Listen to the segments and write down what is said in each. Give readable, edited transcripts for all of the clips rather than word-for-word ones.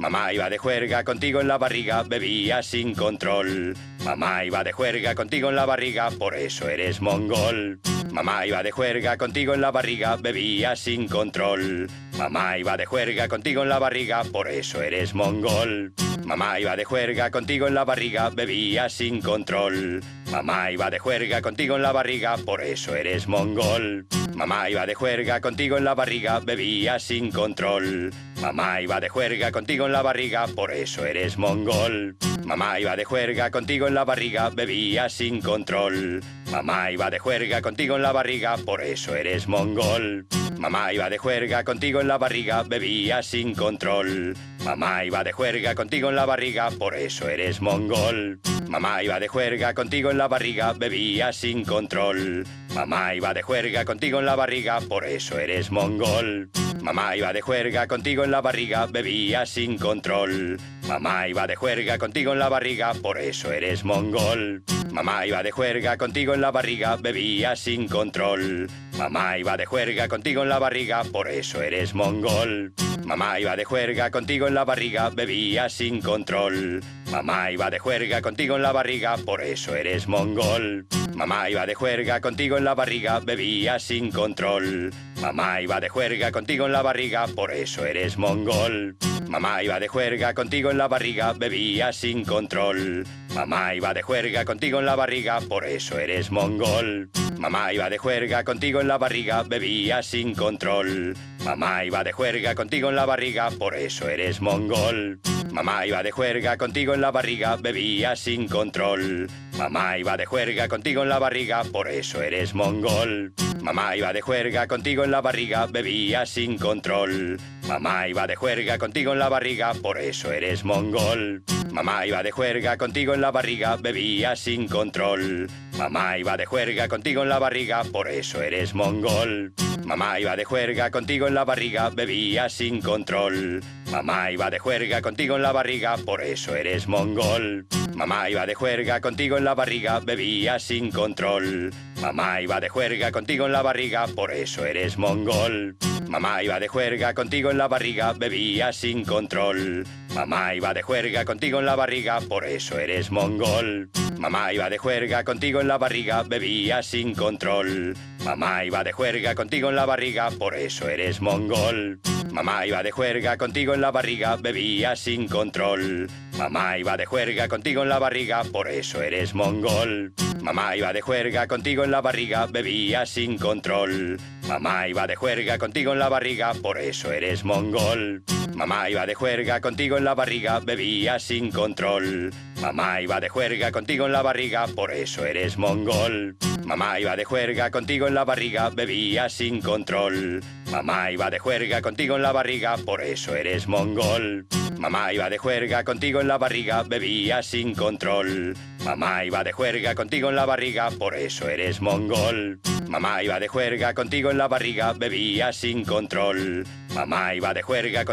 Mamá iba de juerga contigo en la barriga, bebía sin control. Mamá iba de juerga contigo en la barriga, por eso eres mongol. Mamá iba de juerga contigo en la barriga, bebía sin control. Mamá iba de juerga contigo en la barriga, por eso eres mongol. Mamá iba de juerga contigo en la barriga, bebía sin control. Mamá iba de juerga contigo en la barriga, por eso eres mongol. Mamá iba de juerga contigo en la barriga, bebía sin control. Mamá iba de juerga contigo en la barriga, por eso eres mongol. Mamá iba de juerga contigo en la barriga, bebía sin control. Mamá iba de juerga contigo en la barriga, por eso eres mongol. Mamá iba de juerga contigo en la barriga, bebía sin control. Mamá iba de juerga contigo en la barriga, por eso eres mongol. Mamá iba de juerga contigo en la barriga, bebía sin control. Mamá iba de juerga contigo en la barriga, por eso eres mongol. Mamá iba de juerga contigo en la barriga, bebía sin control. Mamá iba de juerga contigo en la barriga, por eso eres mongol. Mamá iba de juerga contigo en la barriga, bebía sin control. Mamá iba de juerga contigo en la barriga, por eso eres mongol. Mamá iba de juerga contigo en la barriga, bebía sin control. Mamá iba de juerga contigo en la barriga, por eso eres mongol. Mamá iba de juerga contigo en la barriga, bebía sin control. Mamá iba de juerga contigo en la barriga, por eso eres mongol. Mamá iba de juerga contigo en la barriga, bebía sin control. Mamá iba de juerga contigo en la barriga, por eso eres mongol. Mamá iba de juerga contigo en la barriga, bebía sin control. Mamá iba de juerga contigo en la barriga, por eso eres mongol. Mamá iba de juerga contigo en la barriga, bebía sin control. Mamá iba de juerga contigo en la barriga, por eso eres mongol. Mamá iba de juerga contigo en la barriga, bebía sin control. Mamá iba de juerga contigo en la barriga, por eso eres mongol. Mamá iba de juerga contigo en la barriga, bebía sin control. Mamá iba de juerga contigo en la barriga, por eso eres mongol. Mamá iba de juerga contigo en la barriga, bebía sin control. Mamá iba de juerga contigo en la barriga, por eso eres mongol. Mamá iba de juerga contigo en la barriga, bebía sin control. Mamá iba de juerga contigo en la barriga, por eso eres mongol. Mamá iba de juerga contigo en la barriga, bebía sin control. Mamá iba de juerga contigo en la barriga, por eso eres mongol. Mamá iba de juerga contigo en la barriga, bebía sin control. Mamá iba de juerga contigo en la barriga, por eso eres mongol. Mamá iba de juerga contigo en la barriga, bebía sin control. Mamá iba de juerga contigo en la barriga, por eso eres mongol. Mamá iba de juerga contigo en la barriga, bebía sin control. Mamá iba de juerga contigo en la barriga, por eso eres mongol. Mamá iba de juerga contigo en la barriga, bebía sin control. Mamá iba de juerga contigo en la barriga, por eso eres mongol. Mamá iba de juerga contigo en la barriga, bebía sin control. Mamá iba de juerga contigo en la barriga, por eso eres mongol. Mamá iba de juerga contigo en la barriga, bebía sin control. Mamá iba de juerga contigo en la barriga, por eso eres mongol. Mamá iba de juerga contigo en la barriga, bebía sin control. Mamá iba de juerga contigo en la barriga, por eso eres mongol. Mamá iba de juerga contigo en la barriga, bebía sin control. Mamá iba de juerga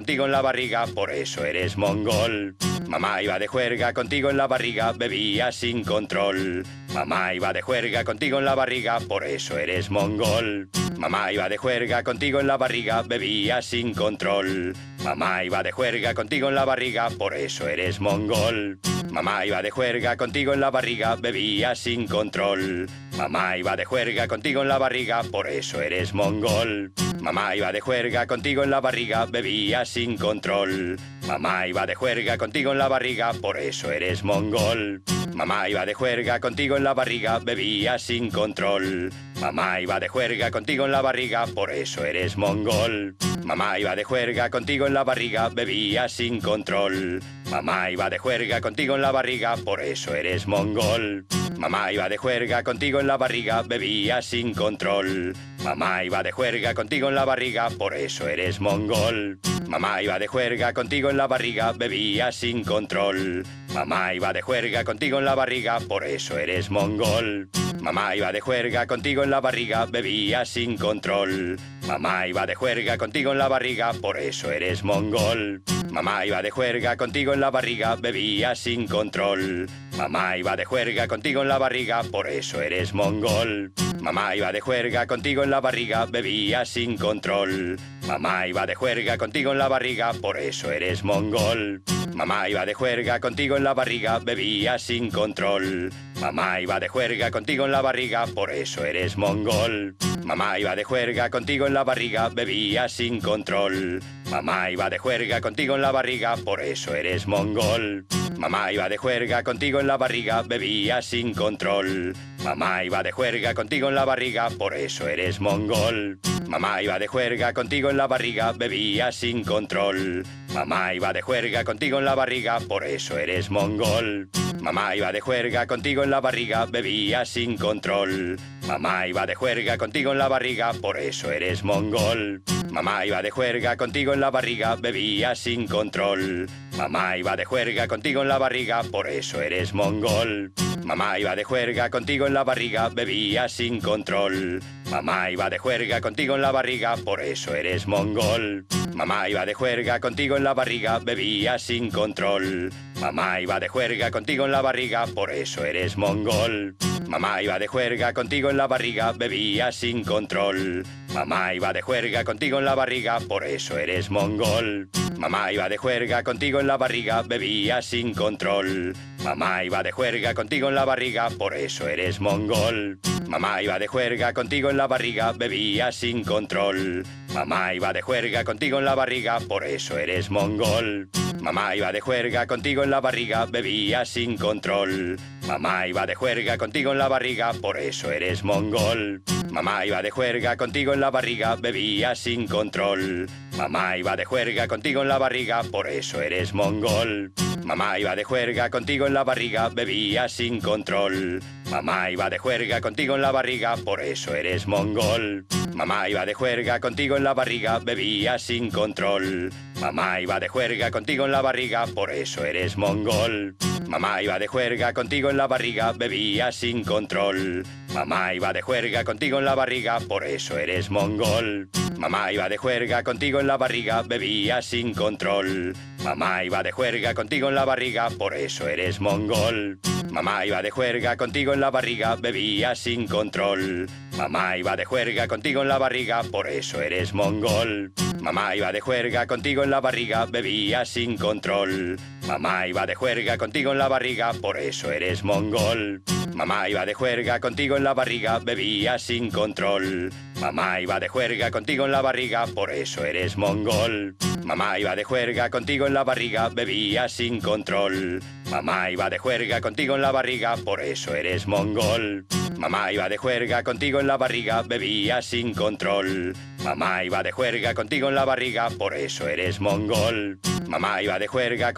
contigo en la barriga, por eso eres mongol. Mamá iba de juerga contigo en la barriga, bebía sin control. Mamá iba de juerga contigo en la barriga, por eso eres mongol. Mamá iba de juerga contigo en la barriga, bebía sin control. Mamá iba de juerga contigo en la barriga, por eso eres mongol. Mamá iba de juerga contigo en la barriga, bebía sin control. Mamá iba de juerga contigo en la barriga, por eso eres mongol. Mamá iba de juerga contigo en la barriga, bebía sin control. Mamá iba de juerga contigo en la barriga, por eso eres mongol. Mamá iba de juerga contigo en la barriga, bebía sin control. Mamá iba de juerga contigo en la barriga, por eso eres mongol. Mamá iba de juerga contigo en la barriga, bebía sin control. Mamá iba de juerga contigo en la barriga, por eso eres mongol. Mamá iba de juerga contigo en la barriga, bebía sin control. Mamá iba de juerga contigo en la barriga, por eso eres mongol. Mamá iba de juerga contigo en la barriga, bebía sin control. Mamá iba de juerga contigo en la barriga, por eso eres mongol. Mamá iba de juerga contigo en la barriga, bebía sin control. Mamá iba de juerga contigo en la barriga, por eso eres mongol. Mamá iba de juerga contigo en la barriga, bebía sin control. Mamá iba de juerga contigo en la barriga, por eso eres mongol. Mamá iba de juerga contigo en la barriga, bebía sin control. Mamá iba de juerga contigo en la barriga, por eso eres mongol. Mamá iba de juerga contigo en la barriga, bebía sin control. Mamá iba de juerga contigo en la barriga, por eso eres mongol. Mamá iba de juerga contigo en la barriga, bebía sin control. Mamá iba de juerga contigo en la barriga, por eso eres mongol. Mamá iba de juerga contigo en la barriga, bebía sin control. Mamá iba de juerga contigo en la barriga, por eso eres mongol. Mamá iba de juerga contigo en la barriga, bebía sin control. Mamá iba de juerga contigo en la barriga, por eso eres mongol. Mamá iba de juerga contigo en la barriga, bebía sin control. Mamá iba de juerga contigo en la barriga, por eso eres mongol. Mamá iba de juerga contigo en la barriga, bebía sin control. Mamá iba de juerga contigo en la barriga, por eso eres mongol. Mamá iba de juerga contigo en la barriga, bebía sin control. Mamá iba de juerga contigo en la barriga, por eso eres mongol. Mamá iba de juerga contigo en la barriga, bebía sin control. Mamá iba de juerga contigo en la barriga, por eso eres mongol. Mamá iba de juerga contigo en la barriga, bebía sin control. Mamá iba de juerga contigo en la barriga, por eso eres mongol. Mamá iba de juerga contigo en la barriga, bebía sin control. Mamá iba de juerga contigo en la barriga, por eso eres mongol. Mamá iba de juerga contigo en la barriga, bebía sin control. Mamá iba de juerga contigo en la barriga, por eso eres mongol. Mamá iba de juerga contigo en la barriga, bebía sin control. Mamá iba de juerga contigo en la barriga, por eso eres mongol. Mamá iba de juerga contigo en la barriga, bebía sin control. Mamá iba de juerga contigo en la barriga, por eso eres mongol. Mamá iba de juerga contigo en la barriga, bebía sin control. Mamá iba de juerga contigo en la barriga, por eso eres mongol. Mamá iba de juerga contigo en la barriga, bebía sin control. Mamá iba de juerga contigo en la barriga, por eso eres mongol. Mamá iba de juerga contigo en la barriga, bebía sin control. Mamá iba de juerga contigo en la barriga, por eso eres mongol. Mamá iba de juerga contigo en la barriga, bebía sin control. Mamá iba de juerga contigo en la barriga, por eso eres mongol. Mamá iba de juerga contigo en la barriga, bebía sin control. Mamá iba de juerga contigo en la barriga, por eso eres mongol. Mamá iba de juerga contigo en la barriga, bebía sin control. Mamá iba de juerga contigo en la barriga, por eso eres mongol. Mamá iba de juerga contigo en la barriga, bebía sin control. Mamá iba de juerga contigo en la barriga, por eso eres mongol. Mamá iba de juerga contigo en la barriga, bebía sin control. Mamá iba de juerga contigo en la barriga, por eso eres mongol. Mamá iba de juerga contigo en la barriga, bebía sin control. Mamá iba de juerga contigo en la barriga, por eso eres mongol. Mamá iba de juerga contigo en la barriga, bebía sin control. Mamá iba de juerga contigo en la barriga, por eso eres mongol. Mamá iba de juerga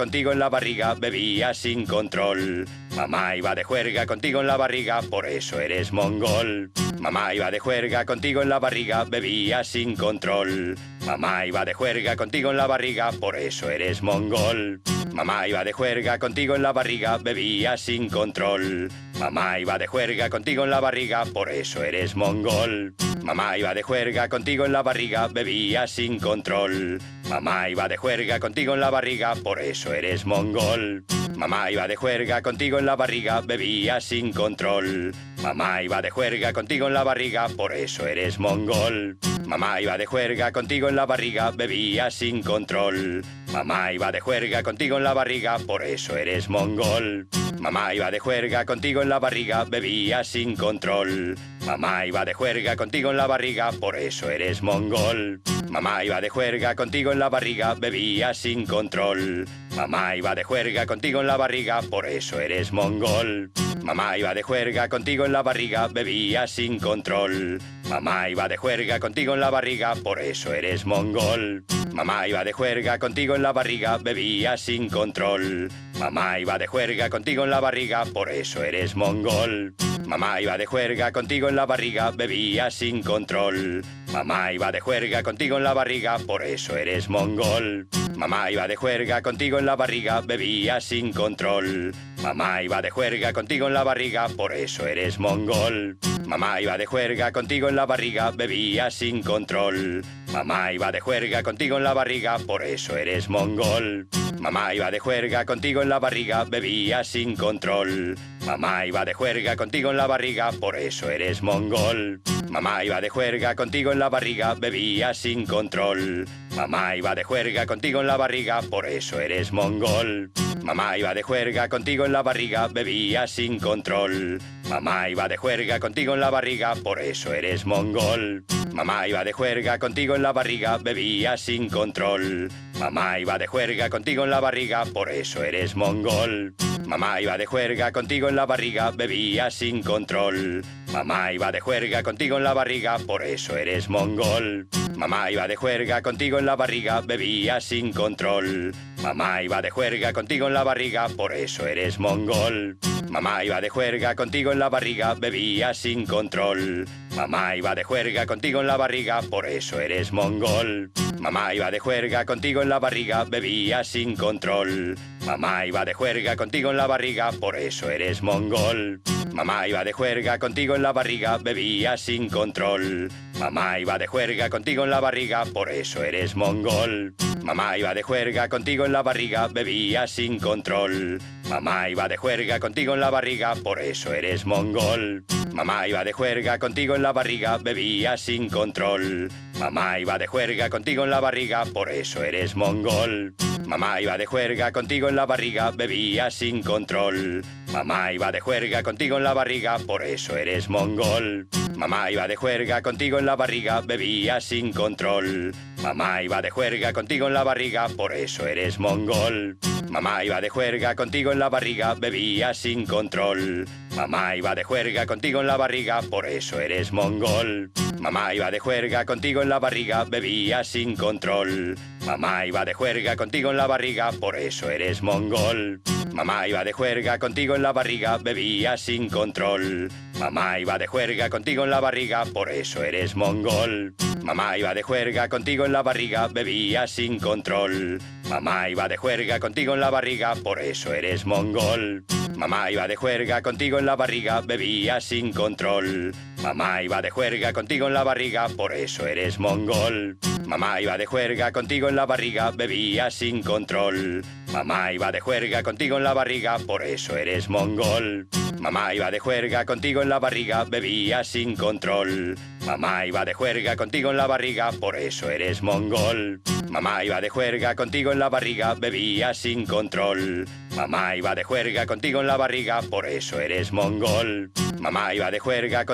contigo en la barriga, bebía sin control. Mamá iba de juerga contigo en la barriga, por eso eres mongol. Mamá iba de juerga contigo en la barriga, bebía sin control. Mamá iba de juerga contigo en la barriga, por eso eres mongol. Mamá iba de juerga contigo en la barriga, bebía sin control. Mamá iba de juerga contigo en la barriga, por eso eres mongol. Mamá iba de juerga contigo en la barriga, bebía sin control. Mamá iba de juerga contigo en la barriga, por eso eres mongol. Mamá iba de juerga contigo en la barriga, bebía sin control. Mamá iba de juerga contigo en la barriga, por eso eres mongol. Mamá iba de juerga contigo en la barriga, bebía sin control. Mamá iba de juerga contigo en la barriga, por eso eres mongol. Mamá iba de juerga contigo en la barriga, bebía sin control. Mamá iba de juerga contigo en la barriga, por eso eres mongol. Mamá iba de juerga contigo en la barriga, bebía sin control. Mamá iba de juerga contigo en la barriga, por eso eres mongol. Mamá iba de juerga contigo en la barriga, bebías sin control. Mamá iba de juerga contigo en la barriga, por eso eres mongol. Mamá iba de juerga contigo en la barriga, bebías sin control. Mamá iba de juerga contigo en la barriga, por eso eres mongol. Mamá iba de juerga contigo en la barriga, bebías sin control. Mamá iba de juerga contigo en la barriga, por eso eres mongol. Mamá iba de juerga contigo en la barriga, bebías sin control. Mamá iba de juerga contigo en la barriga, por eso eres mongol. Mamá iba de juerga contigo en la barriga, bebías sin control. Mamá iba de juerga contigo en la barriga, por eso eres mongol. Mamá iba de juerga contigo en la barriga, bebías sin control. Mamá iba de juerga contigo en la barriga, por eso eres mongol. Mamá iba de juerga contigo en la barriga, bebías sin control. Mamá iba de juerga contigo en la barriga, por eso eres mongol. Mamá iba de juerga contigo en la barriga, bebías sin control. Mamá iba de juerga contigo en la barriga, por eso eres mongol. Mamá iba de juerga contigo en la barriga, bebías sin control. Mamá iba de juerga contigo en la barriga, por eso eres mongol. Mamá iba de juerga contigo en la barriga, bebías sin control. Mamá iba de juerga contigo en la barriga, por eso eres mongol. Mamá iba de juerga contigo en la barriga, bebías sin control. Mamá iba de juerga contigo en la barriga, por eso eres mongol. Mamá iba de juerga contigo en la barriga, bebías sin control. Mamá iba de juerga contigo en la barriga, por eso eres mongol. Mamá iba de juerga contigo en la barriga, bebías sin control. Mamá iba de juerga contigo en la barriga, por eso eres mongol. Mamá iba de juerga contigo en la barriga, bebías sin control. Mamá iba de juerga contigo en la barriga, por eso eres mongol. Mamá iba de juerga contigo en la barriga, bebías sin control. Mamá iba de juerga contigo en la barriga, por eso eres mongol. Mamá iba de juerga contigo en la barriga, bebías sin control. Mamá iba de juerga contigo en la barriga, por eso eres mongol. Mamá iba de juerga contigo en la barriga, bebías sin control. Mamá iba de juerga contigo en la barriga, por eso eres mongol. Mamá iba de juerga contigo en la barriga, bebías sin control. Mamá iba de juerga contigo en la barriga, por eso eres mongol. Mamá iba de juerga contigo en la barriga, bebías sin control. Mamá iba de juerga contigo en la barriga, por eso eres mongol. Mamá iba de juerga contigo en la barriga, bebías sin control. Mamá iba de juerga contigo en la barriga, por eso eres mongol. Mamá iba de juerga contigo en la barriga, bebías sin control. Mamá iba de juerga contigo en la barriga, por eso eres mongol. Mamá iba de juerga contigo en la barriga, bebías sin control. Mamá iba de juerga contigo en la barriga, por eso eres mongol. Mamá iba de juerga contigo en la barriga, bebías sin control. Mamá iba de juerga contigo en la barriga, por eso eres mongol. Mamá iba de juerga contigo en la barriga, bebías sin control. Mamá iba de juerga contigo en la barriga, por eso eres mongol. Mamá iba de juerga contigo en la barriga, bebías sin control. Mamá iba de juerga contigo en la barriga, por eso eres mongol. Mamá iba de juerga contigo en la barriga, bebías sin control. Mamá iba de juerga contigo en la barriga, por eso eres mongol. Mamá iba de juerga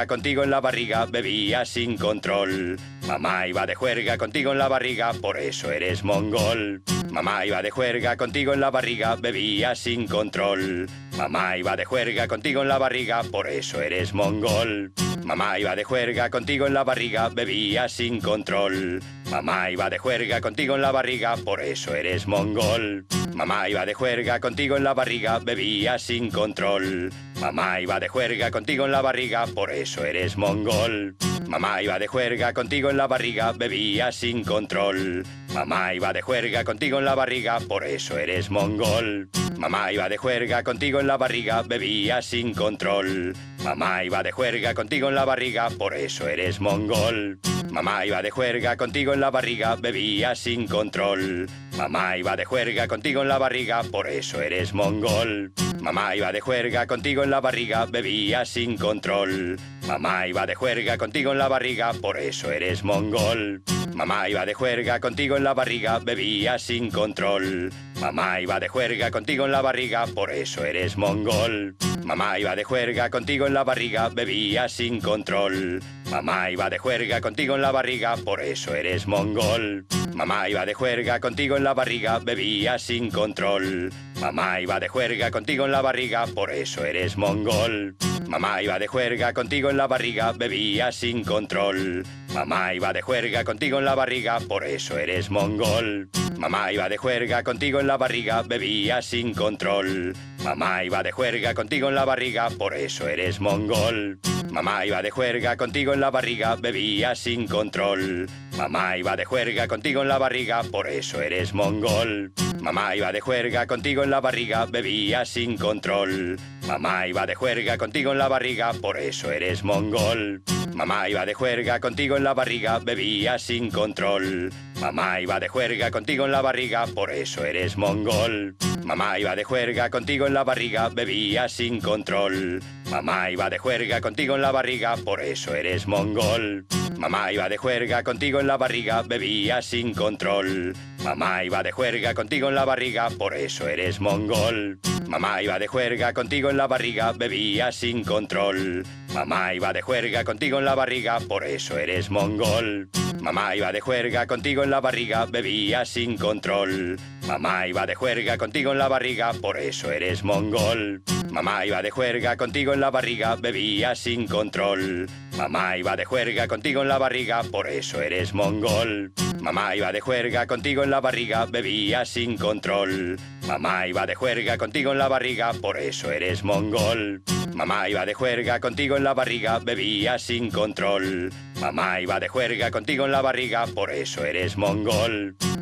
contigo en la barriga, bebías sin control. Mamá iba de juerga contigo en la barriga, por eso eres mongol. Mamá iba de juerga contigo en la barriga, bebías sin control. Mamá iba de juerga contigo en la barriga, por eso eres mongol. Mamá iba de juerga contigo en la barriga, bebías sin control. Mamá iba de juerga contigo en la barriga, por eso eres mongol. Mamá iba de juerga contigo en la barriga, bebías sin control. Mamá iba de juerga contigo en la barriga, por eso eres mongol. Mamá iba de juerga contigo en la barriga, bebías sin control. Mamá iba de juerga contigo en la barriga, por eso eres mongol. Mamá iba de juerga contigo en la barriga, bebías sin control. Mamá iba de juerga contigo en la barriga, por eso eres mongol. Mamá iba de juerga contigo en la barriga, bebías sin control. Mamá iba de juerga contigo en la barriga, por eso eres mongol. Mamá iba de juerga contigo en la barriga, bebías sin control. Mamá iba de juerga contigo en la barriga, por eso eres mongol. Mamá iba de juerga contigo en la barriga, bebías sin control. Mamá iba de juerga contigo en la barriga, por eso eres mongol. Mamá iba de juerga contigo en la barriga, bebías sin control. Mamá iba de juerga contigo en la barriga, por eso eres mongol. Mamá iba de juerga contigo en la barriga, bebías sin control. Mamá iba de juerga contigo en la barriga, por eso eres mongol. Mamá iba de juerga contigo en la barriga, bebías sin control. Mamá iba de juerga contigo en la barriga, por eso eres mongol. Mamá iba de juerga contigo en la barriga, bebías sin control. Mamá iba de juerga contigo en la barriga, por eso eres mongol. Mamá iba de juerga contigo en la barriga, bebías sin control. Mamá iba de juerga contigo en la barriga, por eso eres mongol. Mamá iba de juerga contigo en la barriga, bebías sin control. Mamá iba de juerga contigo en la barriga, por eso eres mongol. Mamá iba de juerga contigo en la barriga, bebías sin control. Mamá iba de juerga contigo en la barriga, por eso eres mongol. Mamá iba de juerga contigo en la barriga, bebías sin control. Mamá iba de juerga contigo en la barriga, por eso eres mongol. Mamá iba de juerga contigo en la barriga, bebías sin control. Mamá iba de juerga contigo en la barriga, por eso eres mongol. Mamá iba de juerga contigo en la barriga, bebías sin control. Mamá iba de juerga contigo en la barriga, por eso eres mongol. Mamá iba de juerga contigo en la barriga, bebías sin control. Mamá iba de juerga contigo en la barriga, por eso eres mongol. Mamá iba de juerga contigo en la barriga, bebías sin control. Mamá iba de juerga contigo en la barriga, por eso eres mongol. Mamá iba de juerga contigo en la barriga, bebías sin control. Mamá iba de juerga contigo en la barriga, por eso eres mongol. Mamá iba de juerga contigo en la barriga, bebías sin control. Mamá iba de juerga contigo en la barriga, por eso eres mongol.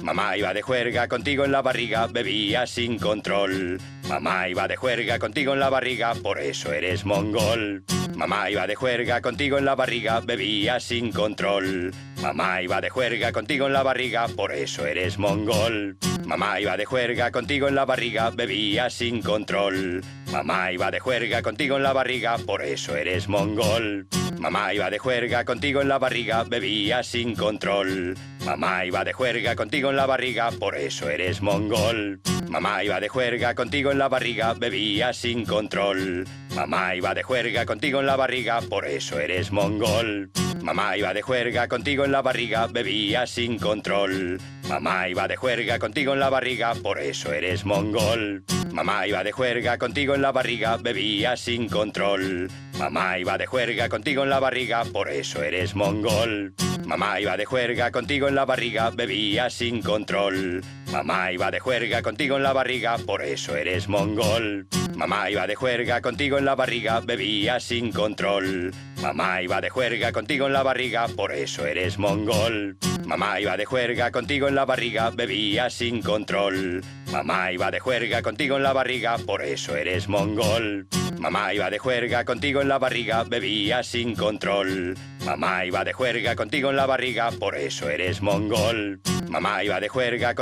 Mamá iba de juerga contigo en la barriga, bebías sin control. Mamá iba de juerga contigo en la barriga, por eso eres mongol. Mamá iba de juerga contigo en la barriga, bebías sin control. Mamá iba de juerga contigo en la barriga, por eso eres mongol. Mamá iba de juerga contigo en la barriga, bebías sin control. Mamá iba de juerga contigo en la barriga, por eso eres mongol. Mamá iba de juerga contigo en la barriga, bebías sin control. Mamá iba de juerga contigo en la barriga, por eso eres mongol. Mamá iba de juerga contigo en la barriga, bebías sin control. Mamá iba de juerga contigo en la barriga, por eso eres mongol. Mamá iba de juerga contigo en la barriga, bebías sin control. Mamá iba de juerga contigo en la barriga, por eso eres mongol. Mamá iba de juerga contigo en la barriga, bebías sin control. Mamá iba de juerga contigo en la barriga, por eso eres mongol. Mamá iba de juerga contigo en la barriga, bebías sin control. Mamá iba de juerga contigo en la barriga, por eso eres mongol. Mamá iba de juerga contigo en la barriga, bebías sin control. Mamá iba de juerga contigo en la barriga, por eso eres mongol. Mamá iba de juerga contigo en la barriga, bebías sin control. Mamá iba de juerga contigo en la barriga, por eso eres mongol. Mamá iba de juerga contigo en la barriga, bebías sin control. Mamá iba de juerga contigo en la barriga, por eso eres mongol. Mamá iba de juerga contigo en la barriga, bebías sin control. Mamá iba de juerga contigo en la barriga, por eso eres mongol. Mamá iba de juerga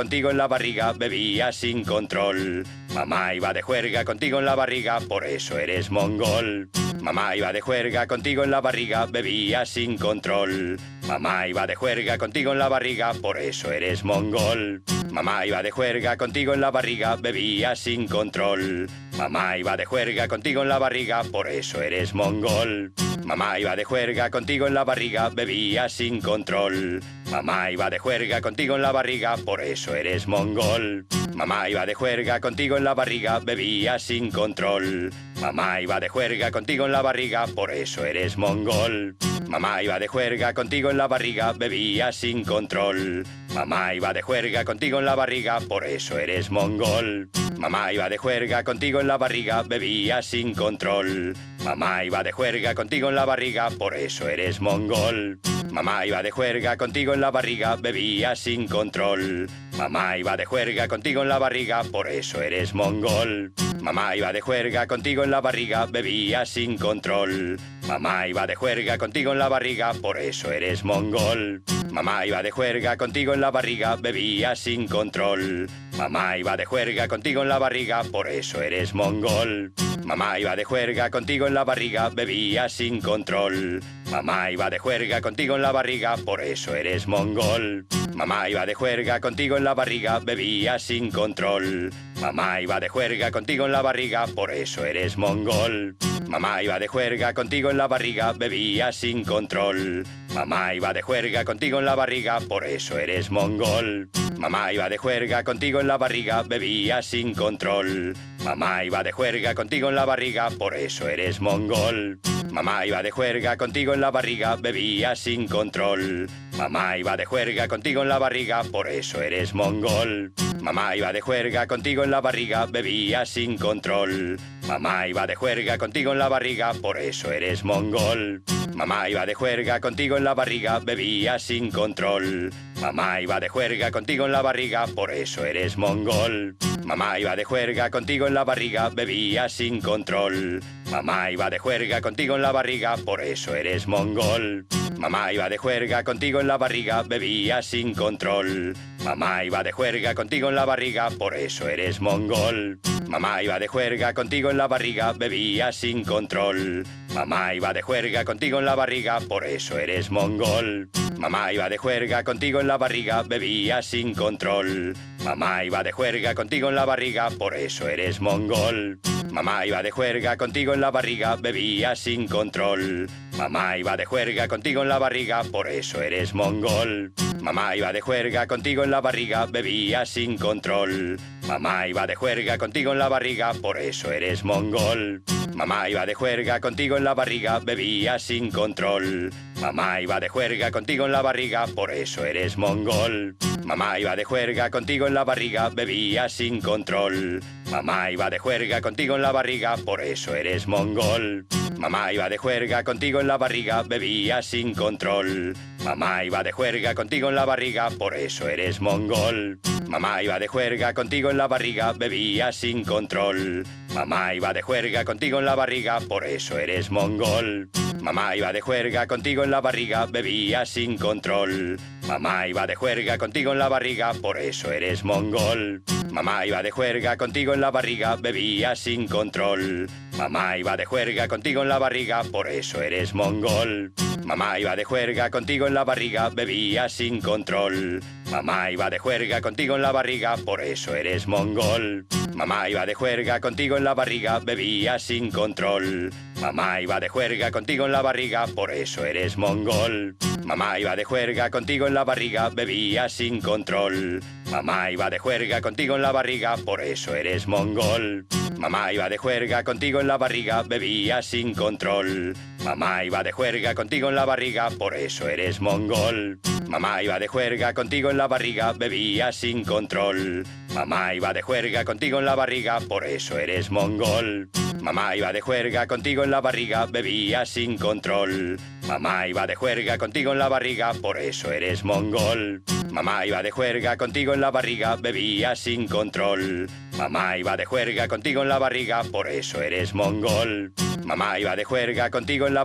contigo en la barriga, bebías sin control. Mamá iba de juerga contigo en la barriga, por eso eres mongol. Mamá iba de juerga contigo en la barriga, bebías sin control. Mamá iba de juerga contigo en la barriga, por eso eres mongol. Mamá iba de juerga contigo en la barriga, bebías sin control. Mamá iba de juerga contigo en la barriga, por eso eres mongol. Mamá iba de juerga contigo en la barriga, bebías sin control. Mamá iba de juerga contigo en la barriga, por eso eres mongol. Mamá iba de juerga contigo en la barriga, bebías sin control. Mamá iba de juerga contigo en la barriga, por eso eres mongol. Mamá iba de juerga contigo en la barriga, bebías sin control. Mamá iba de juerga contigo en la barriga, por eso eres mongol. Mamá iba de juerga contigo en la barriga, bebías sin control. Mamá iba de juerga contigo en la barriga, por eso eres mongol. Mamá iba de juerga contigo en la barriga, bebías sin control. Mamá iba de juerga contigo en la barriga, por eso eres mongol. Mamá iba de juerga contigo en la barriga, bebías sin control. Mamá iba de juerga contigo en la barriga, por eso eres mongol. Mamá iba de juerga contigo en la barriga, bebía sin control. Mamá iba de juerga contigo en la barriga, por eso eres mongol. Mamá iba de juerga contigo en la barriga, bebía sin control. Mamá iba de juerga contigo en la barriga, por eso eres mongol. Mamá iba de juerga contigo en la barriga, bebía sin control. Mamá iba de juerga contigo en la barriga, por eso eres mongol. Mamá iba de juerga contigo en la barriga, bebía sin control. Mamá iba de juerga contigo en la barriga, por eso eres mongol. Mamá iba de juerga contigo en la barriga, bebía sin control. Mamá iba de juerga contigo en la barriga, por eso eres mongol. Mamá iba de juerga contigo en la barriga, bebía sin control. Mamá iba de juerga contigo en la barriga, por eso eres mongol. Mamá iba de juerga contigo en la barriga, bebía sin control. Mamá iba de juerga contigo en la barriga, por eso eres mongol. Mamá iba de juerga contigo en la barriga, bebía sin control. Mamá iba de juerga contigo en la barriga, por eso eres mongol. Mamá iba de juerga contigo en la barriga, bebía sin control. Mamá iba de juerga contigo en la barriga, por eso eres mongol. Mamá iba de juerga contigo en la barriga, bebía sin control. Mamá iba de juerga contigo en la barriga, por eso eres mongol. Mamá iba de juerga contigo en la barriga, bebía sin control. Mamá iba de juerga contigo en la barriga, por eso eres mongol. Mamá iba de juerga contigo en la barriga, bebía sin control. Mamá iba de juerga contigo en la barriga, por eso eres mongol. Mamá iba de juerga contigo en la barriga, bebía sin control. Mamá iba de juerga contigo en la barriga, por eso eres mongol. Mamá iba de juerga contigo en la barriga, bebía sin control. Mamá iba de juerga contigo en la barriga, por eso eres mongol. Mamá iba de juerga contigo en la barriga, bebía sin control. Mamá iba de juerga contigo en la barriga, por eso eres mongol. Mamá iba de juerga contigo en la barriga, bebía sin control. Mamá iba de juerga contigo en la barriga, por eso eres mongol. Mamá iba de juerga contigo en la barriga, bebía sin control. Mamá iba de juerga contigo en la barriga, por eso eres mongol. Mamá iba de juerga contigo en la barriga, bebía sin control. Mamá iba de juerga contigo en la barriga, por eso eres mongol. Mamá iba de juerga contigo en la barriga, bebía sin control. Mamá iba de juerga contigo en la barriga, por eso eres mongol. Mamá iba de juerga contigo en la barriga, bebía sin control. Mamá iba de juerga contigo en la barriga, por eso eres mongol. Mamá iba de juerga contigo en la barriga, bebía sin control. Mamá iba de juerga contigo en la barriga, por eso eres mongol. Mamá iba de juerga contigo en la barriga, bebía sin control. Mamá iba de juerga contigo en la barriga, por eso eres mongol. Mamá iba de juerga contigo en la barriga, bebía sin control. Mamá iba de juerga contigo en la barriga, por eso eres mongol. Mamá iba de juerga contigo en la barriga, bebía sin control. Mamá iba de juerga contigo en la barriga, por eso eres mongol. Mamá iba de juerga contigo en la barriga, bebía sin control. Mamá iba de juerga contigo en la barriga, por eso eres mongol. Mamá iba de juerga contigo en la barriga, bebía sin control. Mamá iba de juerga contigo en la barriga, por eso eres mongol. Mamá iba de juerga contigo en la barriga, bebía sin control. Mamá iba de juerga contigo en la barriga, por eso eres mongol. Mamá iba de juerga contigo en la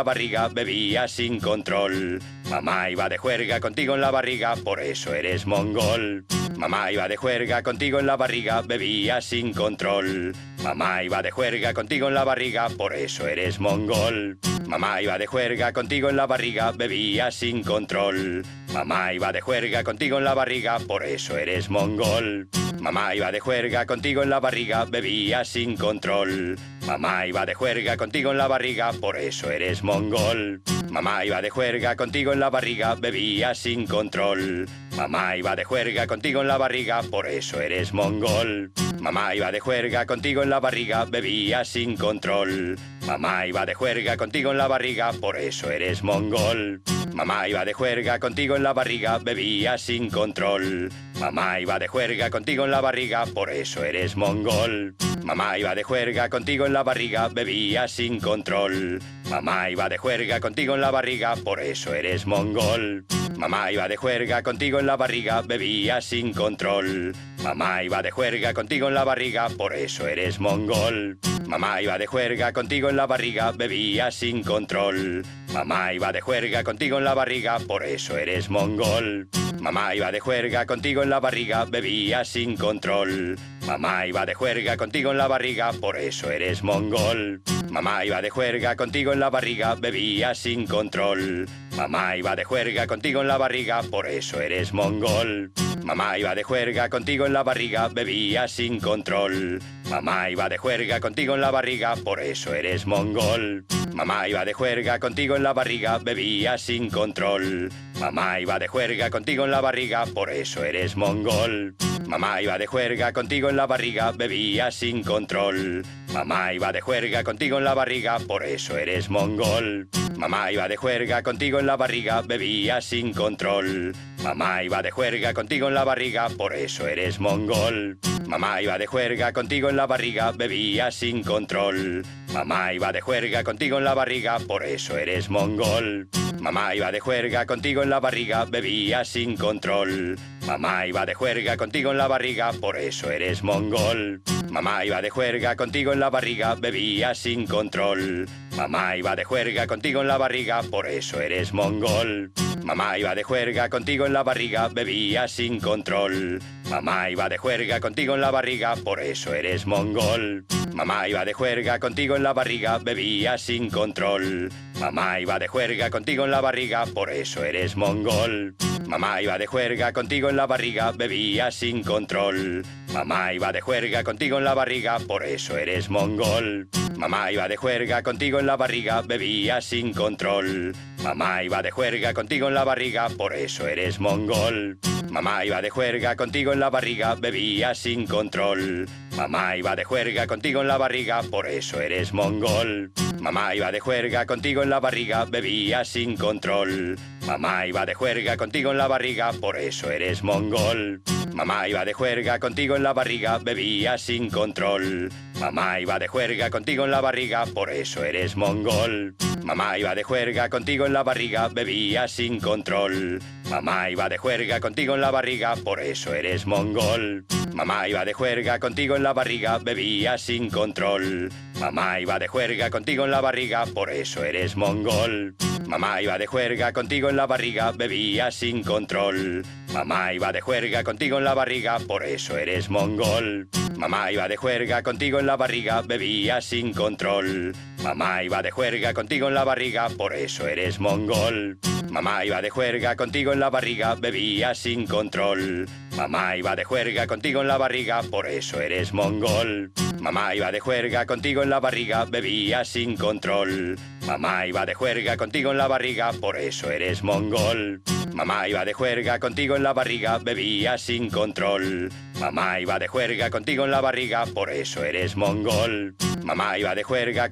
barriga, bebía sin control. Mamá iba de juerga contigo en la barriga, por eso eres mongol. Mamá iba de juerga contigo en la barriga, bebía sin control. Mamá iba de juerga contigo en la barriga, por eso eres mongol. Mamá iba de juerga contigo en la barriga, bebía sin control. Mamá iba de juerga contigo en la barriga, por eso eres mongol. Mamá iba de juerga contigo en la barriga, bebía sin control. Mamá iba de juerga contigo en la barriga, por eso eres mongol. Mamá iba de juerga contigo en la barriga, bebía sin control. Mamá iba de juerga contigo en la barriga, por eso eres mongol. Mamá iba de juerga contigo en la barriga, bebía sin control. Mamá iba de juerga contigo en la barriga, por eso eres mongol. Mamá iba de juerga contigo en la barriga, bebía sin control. Mamá iba de juerga contigo en la barriga, por eso eres mongol. Mamá iba de juerga contigo en la barriga, bebía sin control. Mamá iba de juerga contigo en la barriga, por eso eres mongol. Mamá iba de juerga contigo en la barriga, bebía sin control. Mamá iba de juerga contigo en la barriga, por eso eres mongol. Mamá iba de juerga contigo en la barriga, bebía sin control. Mamá iba de juerga contigo en la barriga, por eso eres mongol. Mamá iba de juerga contigo en la barriga, bebía sin control. Mamá iba de juerga contigo en la barriga, por eso eres mongol. Mamá iba de juerga contigo en la barriga, bebía sin control. Mamá iba de juerga contigo en la barriga, por eso eres mongol. Mamá iba de juerga contigo en la barriga, bebía sin control. Mamá iba de juerga contigo en la barriga, por eso eres mongol. Mamá iba de juerga contigo en la barriga, bebía sin control. Mamá iba de juerga contigo en la barriga, por eso eres mongol. Mamá iba de juerga contigo en la barriga, bebía sin control. Mamá iba de juerga contigo en la barriga, por eso eres mongol. Mamá iba de juerga contigo en la barriga, bebía sin control. Mamá iba de juerga contigo en la barriga, por eso eres mongol. Mamá iba de juerga contigo en la barriga, bebía sin control. Mamá iba de juerga contigo en la barriga, por eso eres mongol. Mamá iba de juerga contigo en la barriga, bebía sin control. Mamá iba de juerga contigo en la barriga, por eso eres mongol. Mamá iba de juerga contigo en la barriga, bebía sin control. Mamá iba de juerga contigo en la barriga, por eso eres mongol. Mamá iba de juerga contigo en la barriga, bebía sin control. Mamá iba de juerga contigo en la barriga, por eso eres mongol. Mamá iba de juerga contigo en la barriga, bebía sin control. Mamá iba de juerga contigo en la barriga, por eso eres mongol. Mamá iba de juerga contigo en la barriga, bebía sin control. Mamá iba de juerga contigo en la barriga, por eso eres mongol. Mamá iba de juerga contigo en la barriga, bebía sin control. Mamá iba de juerga contigo en la barriga, por eso eres mongol. Mamá iba de juerga contigo en la barriga, bebía sin control. Mamá iba de juerga contigo en la barriga, por eso eres mongol. Mamá iba de juerga contigo en la barriga, bebía sin control. Mamá iba de juerga contigo en la barriga, por eso eres mongol. Mamá iba de juerga contigo en la barriga, bebía sin control. Mamá iba de juerga contigo en la barriga, por eso eres mongol. Mamá iba de juerga contigo en la barriga, bebía sin control. Mamá iba de juerga contigo en la barriga, por eso eres mongol. Mamá iba de juerga contigo en la barriga, bebía sin control. Mamá iba de juerga contigo en la barriga, por eso eres mongol. Mamá iba de juerga contigo en la barriga, bebía sin control. Mamá iba de juerga contigo en la barriga, por eso eres mongol. Mamá iba de juerga contigo en la barriga, bebía sin control. Mamá iba de juerga contigo en la barriga, por eso eres mongol. Mamá iba de juerga contigo en la barriga, bebía sin control. Mamá iba de juerga contigo en la barriga, por eso eres mongol. Mamá iba de juerga contigo en la barriga, bebía sin control. Mamá iba de juerga contigo en la barriga, por eso eres mongol. Mamá iba de juerga contigo en la barriga, bebía sin control. Mamá iba de juerga contigo en la barriga, por eso eres mongol. Mamá iba de juerga contigo en la barriga, bebía sin control. Mamá iba de juerga contigo en la barriga, por eso eres mongol. Mamá iba de juerga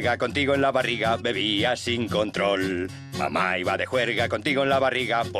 contigo en la barriga, bebía sin control. Mamá iba de juerga contigo en la barriga, por eso